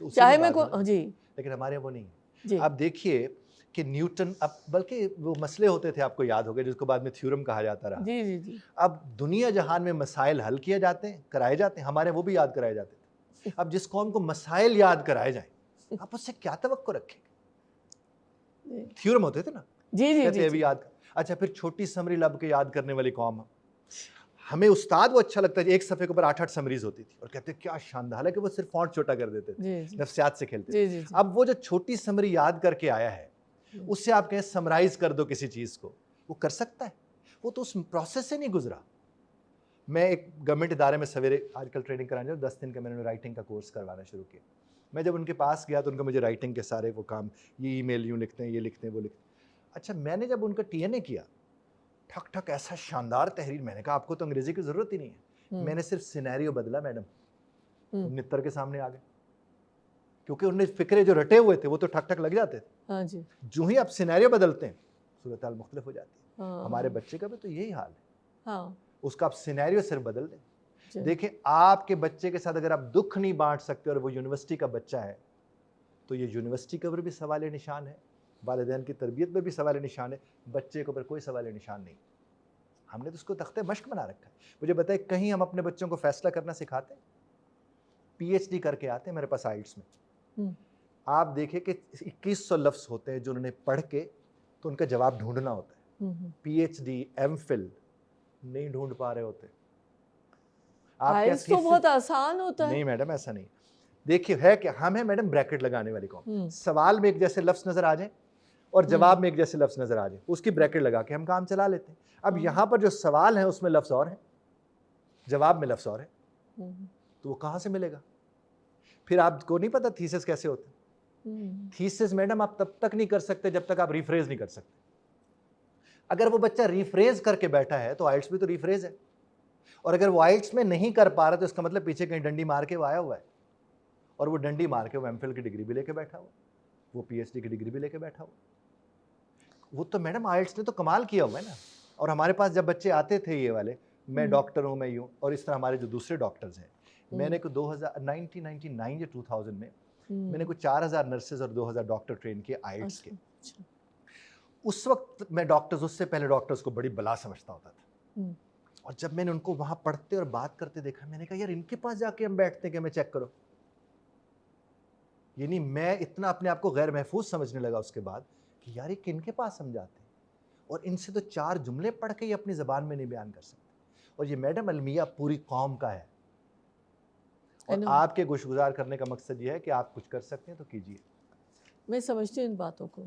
چاہے میں کو. جی لیکن ہمارے وہ نہیں ہے. آپ دیکھیے کہ نیوٹن, اب بلکہ وہ مسئلے ہوتے تھے آپ کو یاد ہو گئے جس کو بعد میں تھیورم کہا جاتا رہا. جی. اب دنیا جہان میں مسائل حل کیے جاتے ہیں, کرائے جاتے ہیں, ہمارے وہ بھی یاد کرائے جاتے تھے. اب جس قوم کو مسائل یاد کرائے جائیں آپ اس سے کیا توقع رکھیں گے؟ تھیورم ہوتے تھے نا. کہتے ہیں بھی یاد. اچھا پھر چھوٹی سمری لب کے یاد کرنے والی قوم. ہمیں استاد وہ اچھا لگتا ہے, ایک صفحے کے اوپر 8-8 سمریز ہوتی تھی اور کہتے ہیں کیا شاندار, حالانکہ وہ صرف فونٹ چھوٹا کر دیتے تھے, نفسیات سے کھیلتے تھے. اب وہ جو چھوٹی سمری یاد کر کے آیا ہے اس سے آپ کہیں سمرائز کر دو کسی چیز کو, وہ کر سکتا ہے؟ وہ تو اس پروسیس سے نہیں گزرا. میں ایک گورنمنٹ ادارے میں سویرے آج کل ٹریننگ کرانے, 10 دن کا میں نے رائٹنگ کا کورس کروانا شروع کیا. میں جب ان کے پاس گیا تو ان کا مجھے رائٹنگ کے سارے وہ کام, یہ ای میل یوں لکھتے ہیں, یہ لکھتے ہیں, وہ لکھتے ہیں. اچھا میں نے جب ان کا ٹی این اے کیا, ٹھک ٹھک ایسا شاندار تحریر, میں نے کہا آپ کو تو انگریزی کی ضرورت ہی نہیں ہے. میں نے صرف سینیریو بدلا میڈم, نتر کے سامنے آ گئے, کیونکہ انہوں نے فکرے جو رٹے ہوئے تھے وہ تو ٹھک ٹھک لگ جاتے تھے. جو ہی آپ سینیریو بدلتے ہیں صورتحال مختلف ہو جاتی ہے. ہمارے بچے کا بھی تو یہی حال ہے, اس کا آپ سینیریو صرف بدل دیں. دیکھیں آپ کے بچے کے ساتھ اگر آپ دکھ نہیں بانٹ سکتے اور وہ یونیورسٹی کا بچہ ہے تو یہ یونیورسٹی کے اوپر بھی سوال نشان ہے, والدین کی تربیت پر بھی سوال نشان ہے, بچے کے اوپر کوئی سوال نشان نہیں. ہم نے تو اس کو تختہ مشق بنا رکھا ہے. مجھے بتائیں کہیں ہم اپنے بچوں کو فیصلہ کرنا سکھاتے ہیں؟ پی ایچ ڈی کر کے آتے ہیں میرے پاس آئلٹس میں, آپ دیکھیں کہ 2100 لفظ ہوتے ہیں جو انہوں نے پڑھ کے تو ان کا جواب ڈھونڈنا ہوتا ہے. P H D M Phil نہیں ڈھونڈ پا رہے ہوتے. آئلٹس تو بہت آسان ہوتا ہے. نہیں میڈم ایسا نہیں. دیکھیے ہے کہ ہم ہیں میڈم بریکٹ لگانے والی قوم. سوال میں ایک جیسے لفظ نظر آ جائیں اور جواب میں ایک جیسے لفظ نظر آ جائیں, اس کی بریکٹ لگا کے ہم کام چلا لیتے ہیں. اب یہاں پر جو سوال ہیں اس میں لفظ اور ہیں, جواب میں لفظ اور ہے، تو وہ کہاں سے ملے گا؟ پھر آپ کو نہیں پتا تھیسس کیسے ہوتے ہیں؟ تھیسس میڈم آپ تب تک نہیں کر سکتے جب تک آپ ریفریز نہیں کر سکتے. اگر وہ بچہ ریفریز کر کے بیٹھا ہے تو آئلٹس بھی تو ریفریز ہے، اور اگر وہ آئلٹس میں نہیں کر پا رہا تو اس کا مطلب پیچھے کہیں ڈنڈی مار کے وہ آیا ہوا ہے، اور وہ ڈنڈی مار کے وہ ایم فل کی ڈگری بھی لے کے بیٹھا ہوا، وہ پی ایچ ڈی کی ڈگری بھی لے کے بیٹھا ہوا. وہ تو میڈم آئلٹس نے تو کمال کیا ہوا ہے نا. اور ہمارے پاس جب بچے آتے تھے یہ والے، میں ڈاکٹر ہوں، میں یوں، اور اس طرح ہمارے جو دوسرے ڈاکٹرز ہیں، میں نے 1999 یا 2000 میں نے کوئی 4000 نرسز اور 2000 ڈاکٹر ٹرین کیے آئلٹس کے. اس وقت میں ڈاکٹرز، اس سے پہلے ڈاکٹرز کو بڑی بلا سمجھتا ہوتا تھا، اور جب میں نے ان کو وہاں پڑھتے اور بات کرتے دیکھا، میں نے کہا یار ان کے پاس جا کے ہم بیٹھتے ہیں کہ ہمیں چیک کرو. یعنی میں اتنا اپنے آپ کو غیر محفوظ سمجھنے لگا اس کے بعد کہ یار یہ کن کے پاس سمجھاتے ہیں، اور ان سے تو 4 جملے پڑھ کے ہی اپنی زبان میں نہیں بیان کر سکتے. اور یہ میڈم المیہ پوری قوم کا ہے، اور آپ کے گوشگزار کرنے کا مقصد یہ ہے کہ آپ کچھ کر سکتے ہیں تو کیجیے. میں سمجھتی ہوں ان باتوں کو.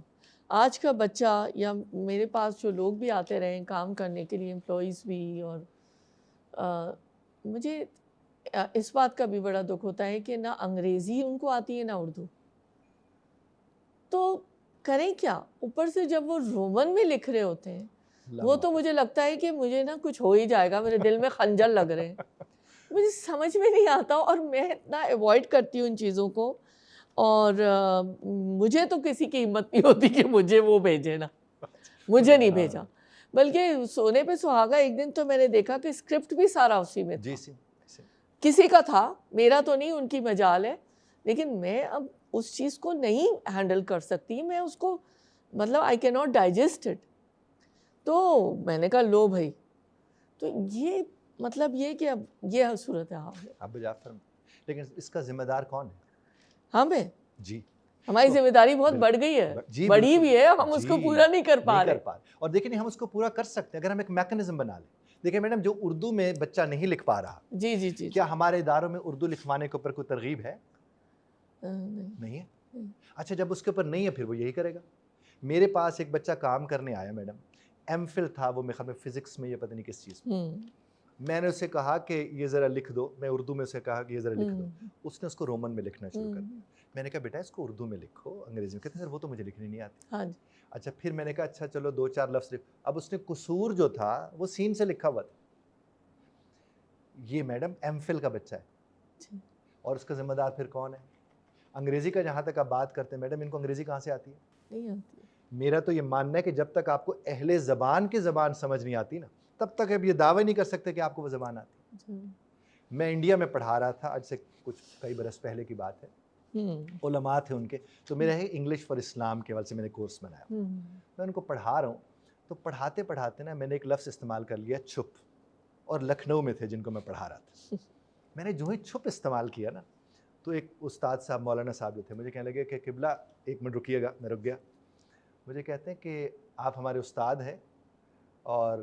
آج کا بچہ یا میرے پاس جو لوگ بھی آتے رہے ہیں کام کرنے کے لیے، امپلائیز بھی، اور مجھے اس بات کا بھی بڑا دکھ ہوتا ہے کہ نہ انگریزی ان کو آتی ہے نہ اردو. تو کریں کیا؟ اوپر سے جب وہ رومن میں لکھ رہے ہوتے ہیں وہ تو مجھے لگتا ہے کہ مجھے نا کچھ ہو ہی جائے گا، میرے دل میں خنجر لگ رہے ہیں. مجھے سمجھ میں نہیں آتا، اور میں اتنا ایوائڈ کرتی ہوں ان چیزوں کو. اور مجھے تو کسی کی ہمت نہیں ہوتی کہ مجھے وہ بھیجے نا، مجھے نہیں بھیجا. بلکہ سونے پہ سہاگا ایک دن تو میں نے دیکھا کہ اسکرپٹ بھی سارا اسی میں تھا، کسی کا تھا، میرا تو نہیں، ان کی مجال ہے. لیکن میں اب اس چیز کو نہیں ہینڈل کر سکتی، میں اس کو مطلب آئی کی ناٹ ڈائجسٹ اٹ. تو میں نے کہا لو بھائی. تو یہ مطلب یہ کہ اب یہ صورت حال ہے. اب جعفر، لیکن اس کا ذمہ دار کون ہے؟ ہمیں. جی، ہماری ذمہ داری بہت بڑھ گئی ہے، بڑی بھی ہے، ہم اس کو پورا نہیں کر پا رہے. اور دیکھیں ہم اس کو پورا کر سکتے ہیں اگر ہم ایک میکنزم بنا لیں. دیکھیں میڈم، جو اردو میں بچہ نہیں لکھ پا رہا، جی جی جی، کیا ہمارے اداروں میں اردو لکھوانے کے اوپر کوئی ترغیب ہے؟ نہیں ہے. اچھا، جب اس کے اوپر نہیں ہے پھر وہ یہی کرے گا. میرے پاس ایک بچہ کام کرنے آیا میڈم، ایم فل تھا وہ، میرے خیال میں فزکس میں یا پتہ نہیں کس چیز میں. میں نے اسے کہا کہ یہ ذرا لکھ دو، میں اردو میں اسے کہا کہ یہ ذرا لکھ دو. اس نے اس کو رومن میں لکھنا شروع کر دیا. میں نے کہا بیٹا اس کو اردو میں لکھو، انگریزی میں. کہتے ہیں سر وہ تو مجھے لکھنی نہیں آتی. اچھا، پھر میں نے کہا اچھا چلو 2-4 لفظ لکھ. اب اس نے قصور جو تھا وہ سین سے لکھا ہوا تھا. یہ میڈم ایم فل کا بچہ ہے، اور اس کا ذمہ دار پھر کون ہے؟ انگریزی کا. جہاں تک آپ بات کرتے ہیں میڈم، ان کو انگریزی کہاں سے آتی ہے؟ نہیں آتی. میرا تو یہ ماننا ہے کہ جب تک آپ کو اہل زبان کی زبان سمجھ نہیں آتی نا، تب تک اب یہ دعویٰ نہیں کر سکتے کہ آپ کو وہ زبان آتی. میں انڈیا میں پڑھا رہا تھا، آج سے کچھ کئی برس پہلے کی بات ہے. علماء تھے ان کے، تو میرا ہے انگلش فار اسلام کے حوالے سے میں نے کورس بنایا. میں ان کو پڑھا رہا ہوں، تو پڑھاتے پڑھاتے نا میں نے ایک لفظ استعمال کر لیا، چھپ. اور لکھنؤ میں تھے جن کو میں پڑھا رہا تھا. میں نے جو ہی چھپ استعمال کیا نا، تو ایک استاد صاحب، مولانا صاحب جو تھے، مجھے کہنے لگے کہ قبلہ ایک منٹ رکیے گا. میں رک گیا. مجھے کہتے ہیں کہ آپ ہمارے استاد ہیں، اور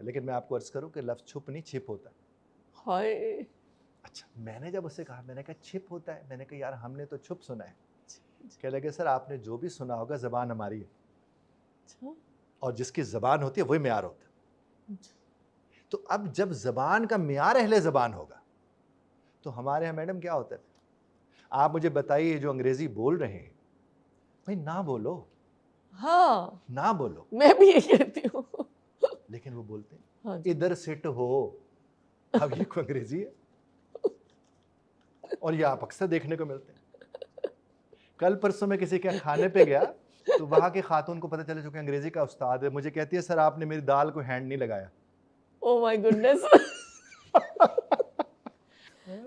لیکن میں آپ کو عرض کروں کہ لفظ چھپ نہیں، چھپ ہوتا ہے. ہائے. اچھا، میں نے جب اسے کہا، میں نے کہا چھپ ہوتا ہے، میں نے کہا یار ہم نے تو چھپ سنا ہے. کہنے لگے سر آپ نے جو بھی سنا ہوگا، زبان ہماری ہے، اور جس کی زبان ہوتی ہے وہی معیار ہوتا ہے. تو اب جب زبان کا معیار اہل زبان ہوگا تو ہمارے یہاں میڈم کیا ہوتا ہے؟ آپ مجھے بتائیے جو انگریزی بول رہے ہیں، بھائی نہ بولو. ہاں، نہ بولو. میں بھی یہ کہتی ہوں. لیکن وہ بولتے ہیں ادھر سٹ ہو. اب یہ کوئی انگریزی ہے؟ اور یہ آپ اکثر دیکھنے کو ملتے ہیں. کل پرسوں میں کسی کے کھانے پہ گیا تو وہاں کی خاتون کو پتہ چلا جو کہ انگریزی کا استاد ہے، مجھے کہتی ہے سر آپ نے میری دال کو ہینڈ نہیں لگایا. او مائی گڈنس.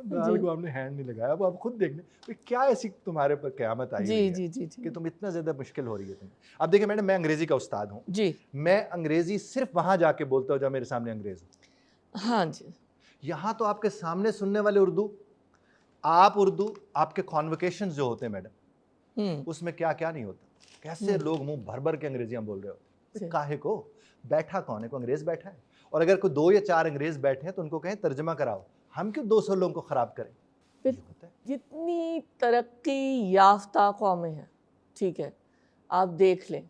دال کو آپ نے ہینڈ نہیں لگایا. وہ آپ خود دیکھ لیں کیا ایسی تمہارے پر قیامت آئی ہوئی ہے کہ تم اتنا زیادہ مشکل ہو رہی ہے تم. اب دیکھیں میڈم، میں انگریزی کا استاد ہوں جی. میں انگریزی صرف وہاں جا کے بولتا ہوں جب میرے سامنے انگریز ہو. ہاں جی. یہاں تو آپ کے سامنے سننے والے اردو، آپ اردو، آپ کے کانوکیشنز جو ہوتے ہیں میڈم، اس میں کیا کیا نہیں ہوتا. کیسے لوگ منہ بھر بھر کے انگریزیاں بول رہے ہوتے. کاہے کو؟ بیٹھا کون ہے؟ کوئی انگریز بیٹھا ہے. اور اگر کوئی 2 یا 4 انگریز بیٹھے ہیں تو ان کو کہیں ترجمہ کراؤ. ہم کیوں 200 لوگوں کو خراب کریں؟ جتنی ترقی یافتہ قومیں ہیں، ٹھیک ہے، آپ دیکھ لیں،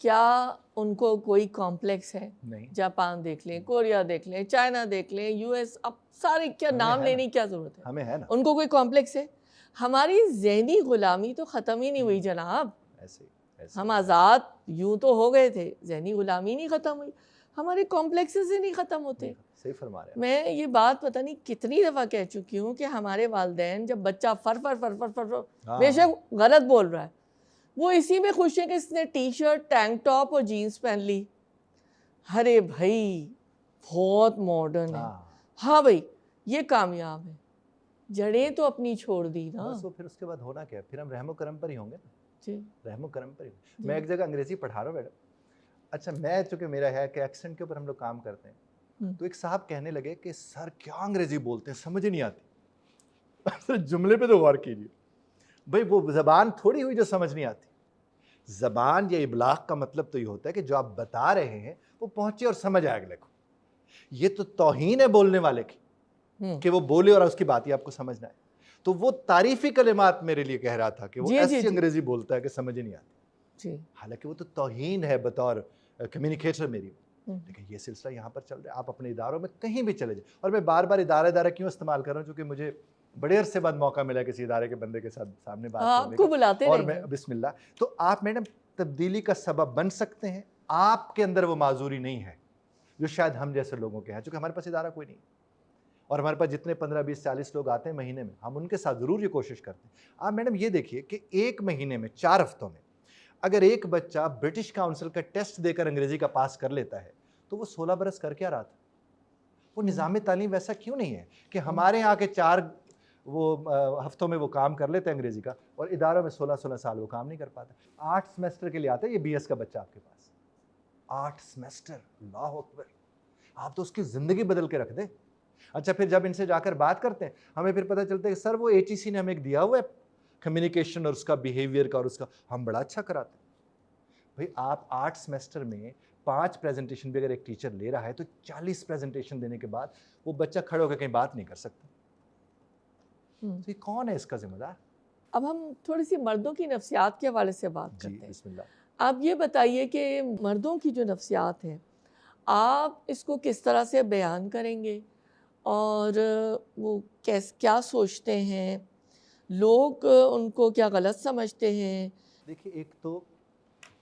کیا ان کو کوئی کمپلیکس ہے؟ نہیں. جاپان دیکھ لیں, کوریا دیکھ لیں, چائنا دیکھ لیں, یو ایس, اب سارے کیا نام لینے کی کیا ضرورت ہے, ہمیں ہے نا, ان کو کوئی کمپلیکس ہے؟ ہماری ذہنی غلامی تو ختم ہی نہیں ہوئی جناب. ہم آزاد یوں تو ہو گئے تھے, ذہنی غلامی نہیں ختم ہوئی, ہمارے کمپلیکسز ہی نہیں ختم ہوتے. صحیح فرما رہے ہیں. میں یہ بات پتہ نہیں کتنی دفعہ کہہ چکی ہوں کہ ہمارے والدین جب بچہ فر بے شک غلط بول رہا ہے, وہ اسی میں خوش ہیں کہ اس نے ٹی شرٹ, ٹینک ٹاپ اور جینس پہن لی. ارے بھائی بہت ماڈرن ہے, ہاں بھائی یہ کامیاب ہے, جڑیں تو اپنی چھوڑ دی نا. بس وہ پھر اس کے بعد ہونا کیا, پھر ہم رحم و کرم پر ہی ہوں گے نا. جی رحم و کرم پر ہی. میں ایک جگہ انگریزی پڑھا رہا ہوں میڈم, اچھا میں چونکہ میرا ہے کہ ایکسنٹ کے اوپر ہم لوگ کام کرتے ہیں, تو ایک صاحب کہنے لگے کہ سر کیا انگریزی بولتے ہیں, سمجھ نہیں آتی. جملے پہ تو غور کیجیے بھائی, وہ زبان تھوڑی ہوئی جو سمجھ نہیں آتی. زبان یا ابلاغ کا مطلب تو یہ ہوتا ہے کہ جو آپ بتا رہے ہیں وہ پہنچے اور سمجھ آئے اگلے کو. یہ تو توہین ہے بولنے والے کی کہ وہ بولے اور اس کی بات ہی آپ کو سمجھ نہ آئے. تو وہ تعریفی کلمات میرے لیے کہہ رہا تھا کہ وہ ایسی انگریزی بولتا ہے کہ سمجھ نہیں آتی, حالانکہ وہ تو توہین ہے بطور کمیونیکیٹر میری. لیکن یہ سلسلہ یہاں پر چل رہا ہے, آپ اپنے اداروں میں کہیں بھی چلے جائیں. اور میں بار بار ادارہ کیوں استعمال کر رہا ہوں, چونکہ مجھے بڑے عرصے بعد موقع ملا کسی ادارے کے بندے کے ساتھ سامنے بات کرنے کا, بلاتے اور میں بسم اللہ. تو آپ میڈم تبدیلی کا سبب بن سکتے ہیں. آپ کے اندر وہ معذوری نہیں ہے جو شاید ہم جیسے لوگوں کے ہیں, چونکہ ہمارے پاس ادارہ کوئی نہیں, اور ہمارے پاس جتنے 15 20 40 لوگ آتے ہیں مہینے میں, ہم ان کے ساتھ ضرور یہ کوشش کرتے ہیں. آپ میڈم یہ دیکھیے کہ ایک مہینے میں 4 ہفتوں میں اگر ایک بچہ برٹش کاؤنسل کا ٹیسٹ دے کر انگریزی کا پاس کر لیتا ہے تو وہ 16 برس کر کیا رہا تھا. وہ نظام تعلیم ویسا کیوں نہیں ہے کہ ہمارے یہاں کے 4 ہفتوں میں وہ کام کر لیتے ہیں انگریزی کا, اور اداروں میں 16 سال وہ کام نہیں کر پاتا. 8 سیمسٹر کے لیے آتا ہے یہ BS کا بچہ آپ کے پاس, 8 سیمسٹر, اللہ اکبر, آپ تو اس کی زندگی بدل کے رکھ دیں. اچھا پھر جب ان سے جا کر بات کرتے ہیں ہمیں پھر پتہ چلتا ہے کہ سر وہ HEC نے ہمیں ایک دیا ہوا ہے کمیونیکیشن اور اس کا بیہیویئر کا, اور اس کا ہم بڑا اچھا کراتے ہیں. بھئی آپ 8 سیمسٹر میں 5 پریزنٹیشن بھی اگر ایک ٹیچر لے رہا ہے تو 40 پریزنٹیشن دینے کے بعد وہ بچہ کھڑے ہو کر کہیں بات نہیں کر سکتا. تو یہ کون ہے اس کا ذمہ دار؟ اب ہم تھوڑی سی مردوں کی نفسیات کے حوالے سے بات کرتے ہیں. بسم اللہ. آپ یہ بتائیے کہ مردوں کی جو نفسیات ہے آپ اس کو کس طرح سے بیان کریں گے, اور وہ کیا سوچتے ہیں لوگ, ان کو کیا غلط سمجھتے ہیں؟ دیکھیے ایک تو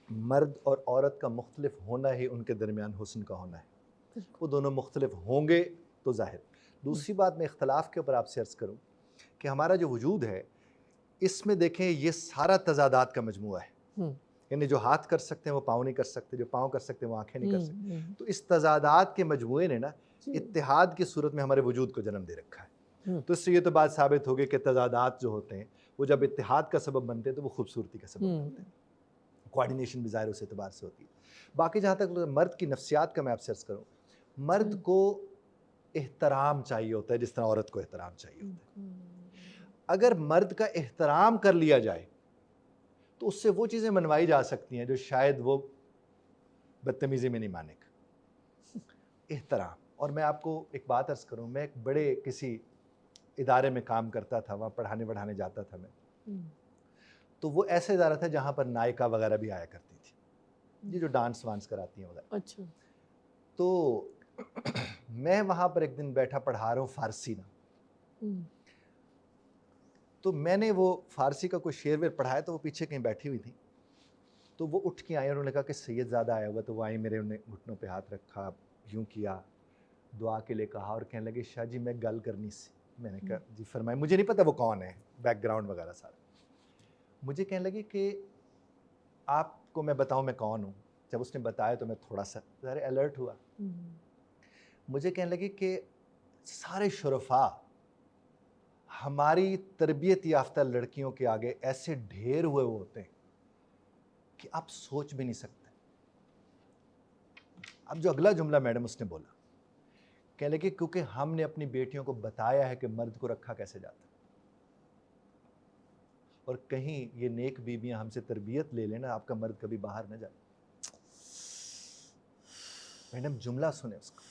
مرد اور عورت کا مختلف ہونا ہی ان کے درمیان حسن کا ہونا ہے, وہ دونوں مختلف ہوں گے تو ظاہر. دوسری بات میں اختلاف کے اوپر آپ سے عرض کروں کہ ہمارا جو وجود ہے اس میں دیکھیں یہ سارا تضادات کا مجموعہ ہے. یعنی جو ہاتھ کر سکتے ہیں وہ پاؤں نہیں کر سکتے, جو پاؤں کر سکتے ہیں وہ آنکھیں نہیں کر سکتے. تو اس تضادات کے مجموعے نے نا اتحاد کی صورت میں ہمارے وجود کو جنم دے رکھا ہے. تو اس سے یہ تو بات ثابت ہوگی کہ تضادات جو ہوتے ہیں وہ جب اتحاد کا سبب بنتے ہیں تو وہ خوبصورتی کا سبب بنتے ہیں, کوآرڈینیشن بھی ظاہر اس اعتبار سے ہوتی ہے. باقی جہاں تک مرد کی نفسیات کا میں آپ سے عرض کروں, مرد کو احترام چاہیے ہوتا ہے جس طرح عورت کو احترام چاہیے ہوتا ہے. اگر مرد کا احترام کر لیا جائے تو اس سے وہ چیزیں منوائی جا سکتی ہیں جو شاید وہ بدتمیزی میں نہیں مانے گا. احترام. اور میں آپ کو ایک بات عرض کروں, میں ایک بڑے کسی ادارے میں کام کرتا تھا, وہاں پڑھانے جاتا تھا میں, تو وہ ایسا ادارہ تھا جہاں پر نائکا وغیرہ بھی آیا کرتی تھی, یہ جو ڈانس وانس کراتی ہیں وغیرہ. اچھا. تو میں وہاں پر ایک دن بیٹھا پڑھا رہا ہوں فارسی نا, تو میں نے وہ فارسی کا کوئی شعر ویر پڑھایا تو وہ پیچھے کہیں بیٹھی ہوئی تھی, تو وہ اٹھ کے آئی, انہوں نے کہا کہ سید زادہ آیا ہوا, تو وہ آئی, میرے انہوں نے گھٹنوں پہ ہاتھ رکھا, یوں کیا, دعا کے لیے کہا, اور کہنے لگے شاہ جی میں گل کرنی سی. میں نے کہا جی فرمائے. مجھے نہیں پتا وہ کون ہے, بیک گراؤنڈ وغیرہ سارا. مجھے کہنے لگی کہ آپ کو میں بتاؤں میں کون ہوں. جب اس نے بتایا تو میں تھوڑا سا ذرا الرٹ ہوا. مجھے کہنے لگی کہ سارے شرفاء ہماری تربیت یافتہ لڑکیوں کے آگے ایسے ڈھیر ہوئے ہوتے ہیں کہ آپ سوچ بھی نہیں سکتے. اب جو اگلا جملہ میڈم اس نے بولا, کہنے لگے کیونکہ ہم نے اپنی بیٹیوں کو بتایا ہے کہ مرد کو رکھا کیسے جاتا ہے, اور کہیں یہ نیک بیویاں ہم سے تربیت لے لینا, آپ کا مرد کبھی باہر نہ جائے. میڈم جملہ سنیں اس کا.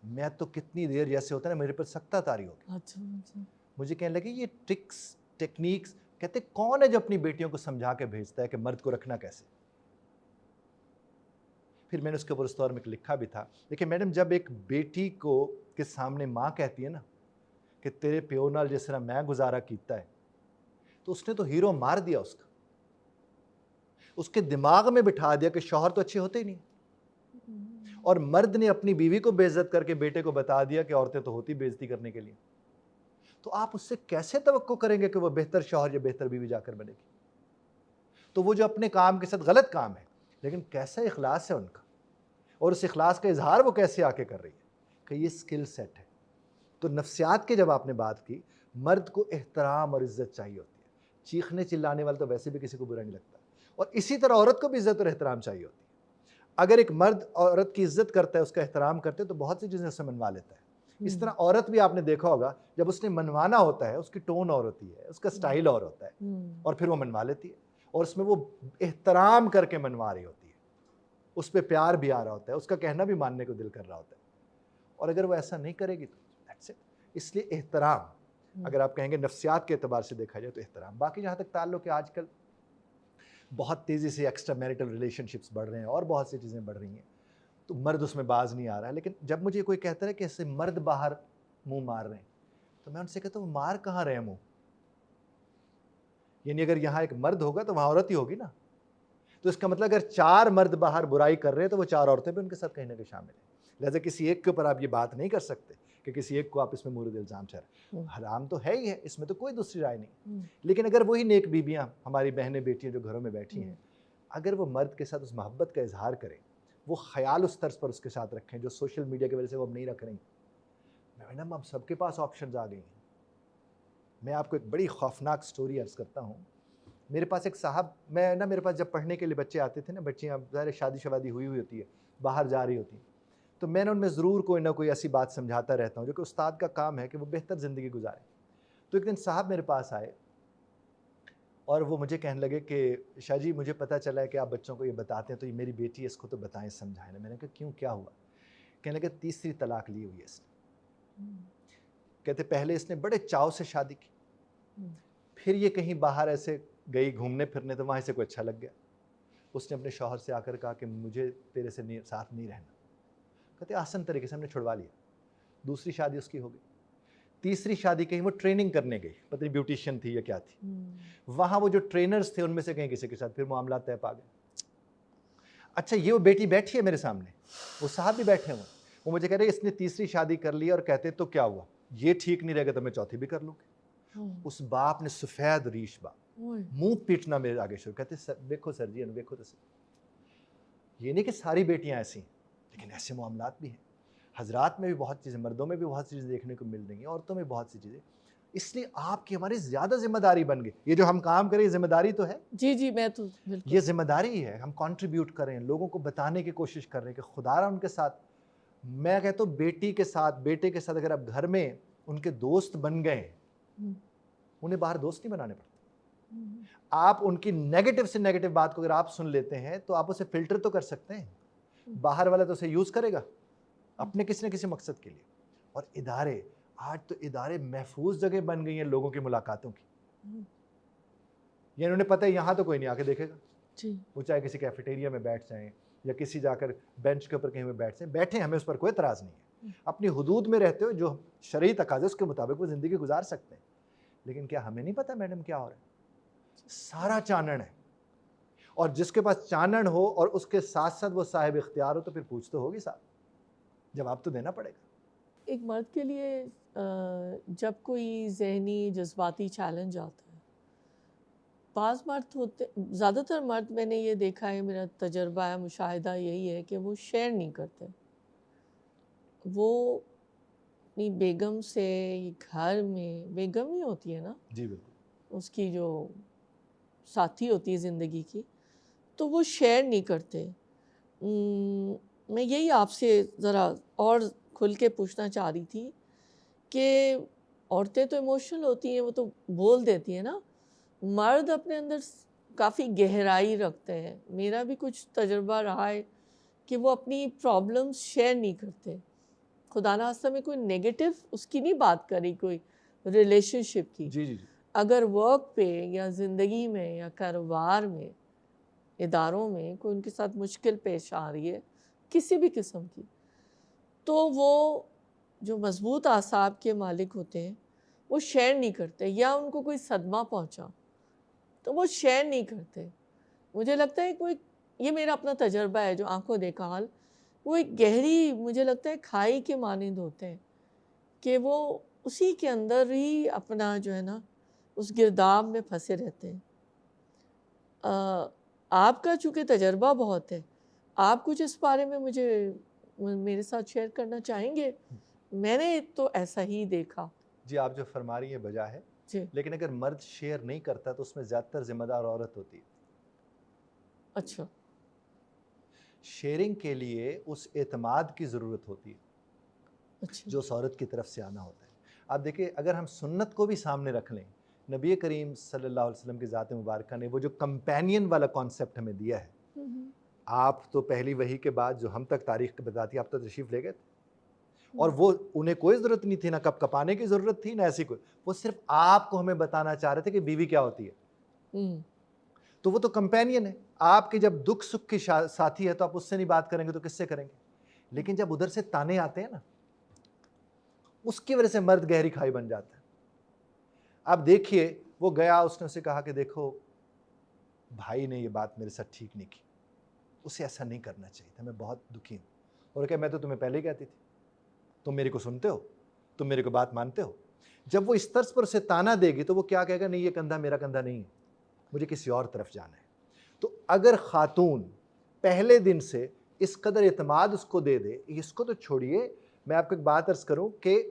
میں تو کتنی دیر جیسے ہوتا ہے نا میرے پر سکتہ طاری ہو گئی. مجھے کہنے لگے یہ ٹرکس ٹیکنیکس, کہتے کون ہے جو اپنی بیٹیوں کو سمجھا کے بھیجتا ہے کہ مرد کو رکھنا کیسے. پھر میں نے اس کے اوپر اس دور میں لکھا بھی تھا. دیکھیں میڈم, جب ایک بیٹی کو کے سامنے ماں کہتی ہے نا کہ تیرے پیو نال جس طرح میں گزارا کیتا ہے, تو اس نے تو ہیرو مار دیا اس کا. اس کے دماغ میں بٹھا دیا کہ شوہر تو اچھے ہوتے ہی نہیں, اور مرد نے اپنی بیوی کو بے عزت کر کے بیٹے کو بتا دیا کہ عورتیں تو ہوتی بے عزتی کرنے کے لیے. تو آپ اس سے کیسے توقع کریں گے کہ وہ بہتر شوہر یا بہتر بیوی جا کر بنے گی؟ تو وہ جو اپنے کام کے ساتھ غلط کام ہے, لیکن کیسا اخلاص ہے ان کا, اور اس اخلاص کا اظہار وہ کیسے آ کے کر رہی ہے کہ یہ سکل سیٹ ہے. تو نفسیات کے جب آپ نے بات کی, مرد کو احترام اور عزت چاہیے ہوتی ہے. چیخنے چلانے والا تو ویسے بھی کسی کو برا نہیں لگتا, اور اسی طرح عورت کو بھی عزت اور احترام چاہیے ہوتی ہے. اگر ایک مرد عورت کی عزت کرتا ہے, اس کا احترام کرتے, تو بہت سی چیزیں اس سے منوا لیتا ہے. اس طرح عورت بھی آپ نے دیکھا ہوگا, جب اس نے منوانا ہوتا ہے, اس کی ٹون اور ہوتی ہے, اس کا سٹائل اور ہوتا ہے, اور پھر وہ منوا لیتی ہے, اور اس میں وہ احترام کر کے منوا رہی ہوتی ہے, اس پہ پیار بھی آ رہا ہوتا ہے, اس کا کہنا بھی ماننے کو دل کر رہا ہوتا ہے. اور اگر وہ ایسا نہیں کرے گی تو that's it. اس لیے احترام, اگر آپ کہیں گے نفسیات کے اعتبار سے دیکھا جائے تو احترام. باقی جہاں تک تعلق ہے, آج کل بہت تیزی سے ایکسٹرا میرٹل ریلیشن شپس بڑھ رہے ہیں, اور بہت سی چیزیں بڑھ رہی ہیں, تو مرد اس میں باز نہیں آ رہا ہے. لیکن جب مجھے کوئی کہتا ہے کہ ایسے مرد باہر منہ مار رہے ہیں, تو میں ان سے کہتا ہوں مار کہاں رہے ہیں منہ؟ یعنی اگر یہاں ایک مرد ہوگا تو وہاں عورت ہی ہوگی نا. تو اس کا مطلب اگر 4 مرد باہر برائی کر رہے ہیں, تو وہ 4 عورتیں بھی ان کے ساتھ کہیں نہ کہیں شامل ہیں. لہٰذا کسی ایک کے اوپر آپ یہ بات نہیں کر سکتے کہ کسی ایک کو آپ اس میں مورد الزام ٹھہرائیں. حرام تو ہے ہی ہے, اس میں تو کوئی دوسری رائے نہیں. لیکن اگر وہی نیک بیویاں, ہماری بہنیں بیٹیاں جو گھروں میں بیٹھی ہیں, اگر وہ مرد کے ساتھ اس محبت کا اظہار کریں, وہ خیال اس طرز پر اس کے ساتھ رکھیں جو سوشل میڈیا کی وجہ سے وہ اب نہیں رکھ رہی. میڈم اب سب کے پاس آپشنز آ گئی ہیں. میں آپ کو ایک بڑی خوفناک سٹوری عرض کرتا ہوں. میرے پاس ایک صاحب, میرے پاس جب پڑھنے کے لیے بچے آتے تھے نا, بچیاں ظاہر شادی شوادی ہوئی ہوتی ہے, باہر جا رہی ہوتی ہیں, تو میں نے ان میں ضرور کوئی نہ کوئی ایسی بات سمجھاتا رہتا ہوں جو کہ استاد کا کام ہے کہ وہ بہتر زندگی گزاریں. تو ایک دن صاحب میرے پاس آئے, اور وہ مجھے کہنے لگے کہ شاہ جی مجھے پتہ چلا ہے کہ آپ بچوں کو یہ بتاتے ہیں, تو یہ میری بیٹی ہے, اس کو تو بتائیں, سمجھائیں. میں نے کہا کیوں, کیا ہوا؟ کہنے لگے 3ری طلاق لی ہوئی ہے اس نے. کہتے پہلے اس نے بڑے چاؤ سے شادی کی, پھر یہ کہیں باہر ایسے گئی گھومنے پھرنے, تو وہاں سے کوئی اچھا لگ گیا. اس نے اپنے شوہر سے آ کر کہا کہ مجھے تیرے سے ساتھ نہیں رہنا. کہتے آسان طریقے سے ہم نے چھڑوا لیا. 2ری شادی اس کی ہو گئی. 3ری شادی کہیں وہ ٹریننگ کرنے گئی, پتہ نہیں بیوٹیشین تھی یا کیا تھی, وہاں وہ جو ٹرینرز تھے ان میں سے کہیں کسی کے ساتھ پھر معاملات طے پا گئے. اچھا یہ وہ بیٹی بیٹھی ہے میرے سامنے, وہ صاحب بھی بیٹھے ہوئے, وہ مجھے کہہ رہے اس نے 3ری شادی کر لی, اور کہتے تو کیا ہوا, یہ ٹھیک نہیں رہے گا تو میں 4تھی بھی کر لوں گی. اس باپ نے سفید ریش باپ منہ پیٹنا میرے آگے شروع. کہتے دیکھو سر جی, دیکھو تو یہ نہیں کہ ساری بیٹیاں ایسی ہیں, لیکن ایسے معاملات بھی ہیں. حضرات میں بھی بہت چیزیں, مردوں میں بھی بہت سی چیزیں دیکھنے کو مل رہی ہیں, عورتوں میں بہت سی چیزیں. اس لیے آپ کی ہماری زیادہ ذمہ داری بن گئی. یہ جو ہم کام کریں یہ ذمہ داری تو ہے. جی میں تو یہ ذمہ داری ہے, ہم کنٹریبیوٹ کریں, لوگوں کو بتانے کی کوشش کر رہے ہیں کہ خدا را ان کے ساتھ. میں کہتا ہوں بیٹی کے ساتھ, بیٹے کے ساتھ اگر آپ گھر میں ان کے دوست بن گئے, انہیں باہر دوست نہیں بنانے پڑتے. آپ ان کی نیگیٹو سے نیگیٹو بات کو اگر آپ سن لیتے ہیں تو آپ اسے فلٹر تو کر سکتے ہیں. باہر والا تو اسے یوز کرے گا اپنے کسی نہ کسی مقصد کے لیے. اور ادارے, آج تو ادارے محفوظ جگہ بن گئی ہیں لوگوں کی ملاقاتوں کی. یہ انہوں نے پتہ ہے یہاں تو کوئی نہیں آ کے دیکھے گا, وہ چاہے کسی کیفیٹیریا میں بیٹھ جائیں یا کسی جا کر بینچ کے اوپر کہیں میں بیٹھ جائیں, بیٹھیں, ہمیں اس پر کوئی اعتراض نہیں ہے. اپنی حدود میں رہتے ہو, جو شرعی تقاضے اس کے مطابق وہ زندگی گزار سکتے ہیں. لیکن کیا ہمیں نہیں پتہ میڈم کیا ہو رہا ہے؟ سارا چانن ہے, اور جس کے پاس چانن ہو اور اس کے ساتھ ساتھ وہ صاحب اختیار ہو, تو پھر پوچھ تو ہوگی صاحب, جواب تو دینا پڑے گا. ایک مرد کے لیے جب کوئی ذہنی جذباتی چیلنج آتا ہے, بعض مرد ہوتے, زیادہ تر مرد میں نے یہ دیکھا ہے, میرا تجربہ ہے, مشاہدہ یہی ہے کہ وہ شیئر نہیں کرتے. وہ اپنی بیگم سے, گھر میں بیگم ہی ہوتی ہے نا, جی بالکل, اس کی جو ساتھی ہوتی ہے زندگی کی, تو وہ شیئر نہیں کرتے. میں یہی آپ سے ذرا اور کھل کے پوچھنا چاہ رہی تھی کہ عورتیں تو ایموشنل ہوتی ہیں, وہ تو بول دیتی ہیں نا, مرد اپنے اندر کافی گہرائی رکھتے ہیں. میرا بھی کچھ تجربہ رہا ہے کہ وہ اپنی پرابلمز شیئر نہیں کرتے. خدا نخواستہ میں کوئی نیگیٹو اس کی نہیں بات کری, کوئی ریلیشن شپ کی. جی جی جی, اگر ورک پہ یا زندگی میں یا کاروبار میں, اداروں میں کوئی ان کے ساتھ مشکل پیش آ رہی ہے, کسی بھی قسم کی، تو وہ جو مضبوط اعصاب کے مالک ہوتے ہیں وہ شیئر نہیں کرتے، یا ان کو کوئی صدمہ پہنچا تو وہ شیئر نہیں کرتے. مجھے لگتا ہے کوئی، یہ میرا اپنا تجربہ ہے جو آنکھوں دیکھا حال، وہ ایک گہری مجھے لگتا ہے کھائی کے مانند ہوتے ہیں کہ وہ اسی کے اندر ہی اپنا جو ہے نا اس گرداب میں پھنسے رہتے ہیں. آپ کا چونکہ تجربہ بہت ہے، آپ کچھ اس بارے میں مجھے میرے ساتھ شیئر کرنا چاہیں گے؟ میں نے تو ایسا ہی دیکھا. جی آپ جو فرما رہی ہیں بجا ہے، جی. لیکن اگر مرد شیئر نہیں کرتا تو اس میں زیادہ تر ذمہ دار عورت ہوتی ہے. اچھا. شیئرنگ کے لیے اس اعتماد کی ضرورت ہوتی ہے اچھا. جو اس عورت کی طرف سے آنا ہوتا ہے. آپ دیکھیں اگر ہم سنت کو بھی سامنے رکھ لیں، نبی کریم صلی اللہ علیہ وسلم کی ذات مبارکہ نے وہ جو کمپینین والا کانسیپٹ ہمیں دیا ہے، آپ تو پہلی وحی کے بعد جو ہم تک تاریخ بتاتی ہے، آپ تو تشریف لے گئے تھے، اور وہ انہیں کوئی ضرورت نہیں تھی، نہ کپ کپانے کی ضرورت تھی، نہ ایسی کوئی، وہ صرف آپ کو ہمیں بتانا چاہ رہے تھے کہ بیوی کیا ہوتی ہے. تو وہ تو کمپینین ہے، آپ کے جب دکھ سکھ کی ساتھی ہے تو آپ اس سے نہیں بات کریں گے تو کس سے کریں گے. لیکن جب ادھر سے تانے آتے ہیں نا، اس کی وجہ سے مرد گہری کھائی بن جاتا ہے. اب دیکھیے وہ گیا، اس نے اسے کہا کہ دیکھو بھائی نے یہ بات میرے ساتھ ٹھیک نہیں کی، اسے ایسا نہیں کرنا چاہیے تھا، میں بہت دکھی ہوں. اور کہ میں تو تمہیں پہلے ہی کہتی تھی، تم میرے کو سنتے ہو، تم میرے کو بات مانتے ہو. جب وہ اس طرز پر اسے تانا دے گی تو وہ کیا کہے گا، نہیں یہ کندھا میرا کندھا نہیں ہے، مجھے کسی اور طرف جانا ہے. تو اگر خاتون پہلے دن سے اس قدر اعتماد اس کو دے دے، اس کو تو چھوڑیے، میں آپ کو ایک بات عرض کروں کہ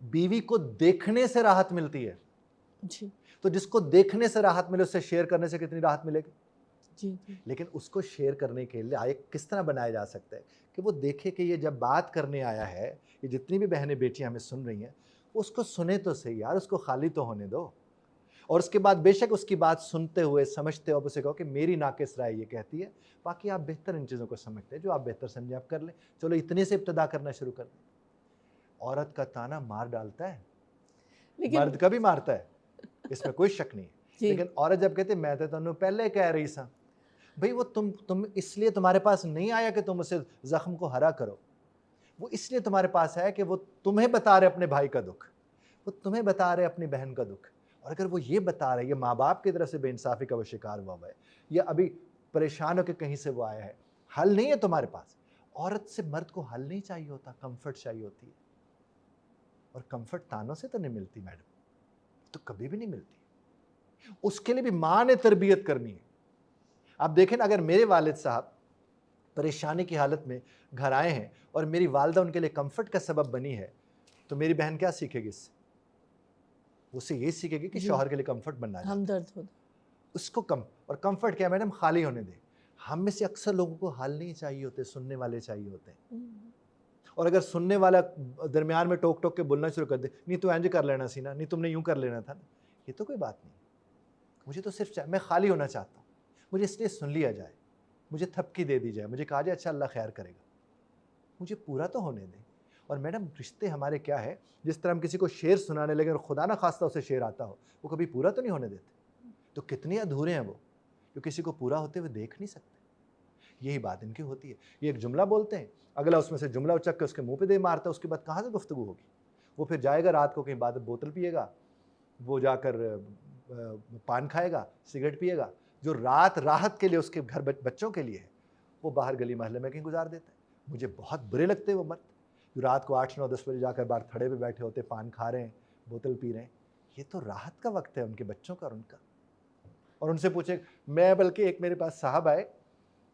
بیوی کو دیکھنے سے راحت ملتی ہے. جی. تو جس کو دیکھنے سے راحت ملے اس سے شیئر کرنے سے کتنی راحت ملے گی. جی. لیکن اس کو شیئر کرنے کے لیے کس طرح بنایا جا سکتا ہے کہ وہ دیکھے کہ یہ جب بات کرنے آیا ہے، یہ جتنی بھی بہنیں بیٹیاں ہمیں سن رہی ہیں، اس کو سنے تو صحیح یار، اس کو خالی تو ہونے دو. اور اس کے بعد بے شک اس کی بات سنتے ہوئے سمجھتے ہو، اسے کہو کہ میری ناقص رائے یہ کہتی ہے، باقی آپ بہتر ان چیزوں کو سمجھتے ہیں، جو آپ بہتر سمجھیں آپ کر لیں، چلو اتنے سے ابتدا کرنا شروع کر دیں. عورت کا تانا مار ڈالتا ہے، مرد کا بھی مارتا ہے، اس میں کوئی شک نہیں ہے. لیکن عورت جب کہتے میں تو تمہیں پہلے کہہ رہی سا، بھئی وہ تم اس لیے تمہارے پاس نہیں آیا کہ تم اسے زخم کو ہرا کرو، وہ اس لیے تمہارے پاس آیا کہ وہ تمہیں بتا رہے اپنے بھائی کا دکھ، وہ تمہیں بتا رہے اپنی بہن کا دکھ. اور اگر وہ یہ بتا رہے، یہ ماں باپ کی طرف سے بے انصافی کا وہ شکار ہوا ہے، یا ابھی پریشان ہو کے کہیں سے وہ آیا ہے، حل نہیں ہے تمہارے پاس. عورت سے مرد کو حل نہیں چاہیے ہوتا، کمفرٹ چاہیے ہوتی ہے. اور کمفرٹ تانوں سے تو نہیں ملتی میڈم، تو کبھی بھی نہیں ملتی. اس کے لیے بھی ماں نے تربیت کرنی ہے. آپ دیکھیں اگر میرے والد صاحب پریشانی کی حالت میں گھر آئے ہیں اور میری والدہ ان کے لیے کمفرٹ کا سبب بنی ہے، تو میری بہن کیا سیکھے گی اس سے؟ اسے یہ سیکھے گی کہ شوہر کے لیے کمفرٹ بننا ہے، ہمدرد ہوتا اس کو اور کمفرٹ کیا میڈم، خالی ہونے دیں. ہم میں سے اکثر لوگوں کو حل نہیں چاہیے ہوتے، سننے والے چاہیے ہوتے ہیں. اور اگر سننے والا درمیان میں ٹوک ٹوک کے بولنا شروع کر دے، نہیں تو اینج کر لینا سی نا، نہیں تم نے یوں کر لینا تھا نا، یہ تو کوئی بات نہیں. مجھے تو صرف میں خالی ہونا چاہتا ہوں، مجھے اس لیے سن لیا جائے، مجھے تھپکی دے دی جائے، مجھے کہا جائے اچھا اللہ خیر کرے گا، مجھے پورا تو ہونے دیں. اور میڈم رشتے ہمارے کیا ہے، جس طرح ہم کسی کو شعر سنانے لگے اور خدا نہ خواستہ اسے شعر آتا ہو، وہ کبھی پورا تو نہیں ہونے دیتے. تو کتنے ادھورے ہیں وہ جو کسی کو پورا ہوتے ہوئے دیکھ نہیں سکتے. یہی بات ان کی ہوتی ہے. یہ ایک جملہ بولتے ہیں، اگلا اس میں سے جملہ اچک کے اس کے منہ پہ دے مارتا ہے، اس کے بعد کہاں سے گفتگو ہوگی. وہ پھر جائے گا رات کو کہیں بعد بوتل پیے گا، وہ جا کر پان کھائے گا، سگریٹ پیے گا. جو رات راحت کے لیے اس کے گھر بچوں کے لیے ہے، وہ باہر گلی محلے میں کہیں گزار دیتا ہے. مجھے بہت برے لگتے ہیں وہ مرد جو رات کو 8 9 10 بجے جا کر باہر تھڑے پہ بیٹھے ہوتے، پان کھا رہے ہیں، بوتل پی رہے ہیں. یہ تو راحت کا وقت ہے ان کے بچوں کا اور ان کا. اور ان سے پوچھیں، میں بلکہ ایک میرے پاس صاحب آئے،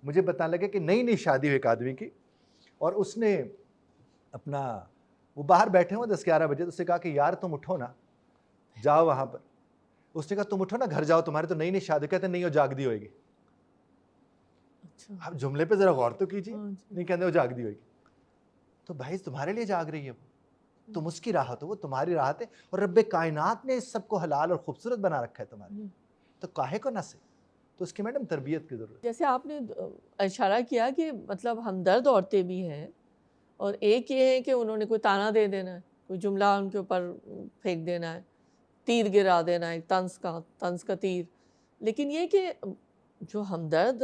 مجھے بتانے لگے کہ نئی شادی ہوئی ایک آدمی کی، اور اس نے اپنا وہ باہر بیٹھے ہوئے 10 11 بجے، تو اس سے کہا کہ یار تم اٹھو نا، جاؤ وہاں پر. اس نے کہا تم اٹھو نا، گھر جاؤ، تمہارے تو نئی شادی. کہتے نہیں وہ جاگ دی ہوئے گی. آپ جملے پہ ذرا غور تو کیجیے، نہیں کہتے وہ جاگ دی ہوئے گی. تو بھائی تمہارے لیے جاگ رہی ہے وہ، تم اس کی راحت ہو، وہ تمہاری راحت ہے. اور رب کائنات نے اس سب کو حلال اور خوبصورت بنا رکھا ہے تمہارے، تو کاہے کو نہ سے. تو اس کی میڈم تربیت کی ضرورت. جیسے آپ نے اشارہ کیا کہ مطلب ہمدرد عورتیں بھی ہیں، اور ایک یہ ہے کہ انہوں نے کوئی تانا دے دینا ہے، کوئی جملہ ان کے اوپر پھینک دینا ہے، تیر گرا دینا ہے، طنز کا تیر. لیکن یہ کہ جو ہمدرد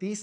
30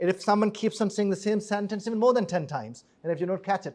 and if someone keeps on saying the same sentence even more than 10 times, and if you don't catch it,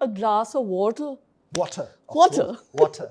a glass of water? Water. Water.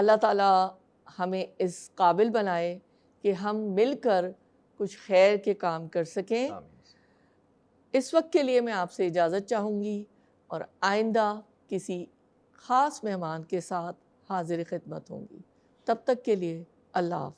اللہ تعالیٰ ہمیں اس قابل بنائے کہ ہم مل کر کچھ خیر کے کام کر سکیں۔ اس وقت کے لیے میں آپ سے اجازت چاہوں گی اور آئندہ کسی خاص مہمان کے ساتھ حاضر خدمت ہوں گی۔ تب تک کے لیے اللہ حافظ۔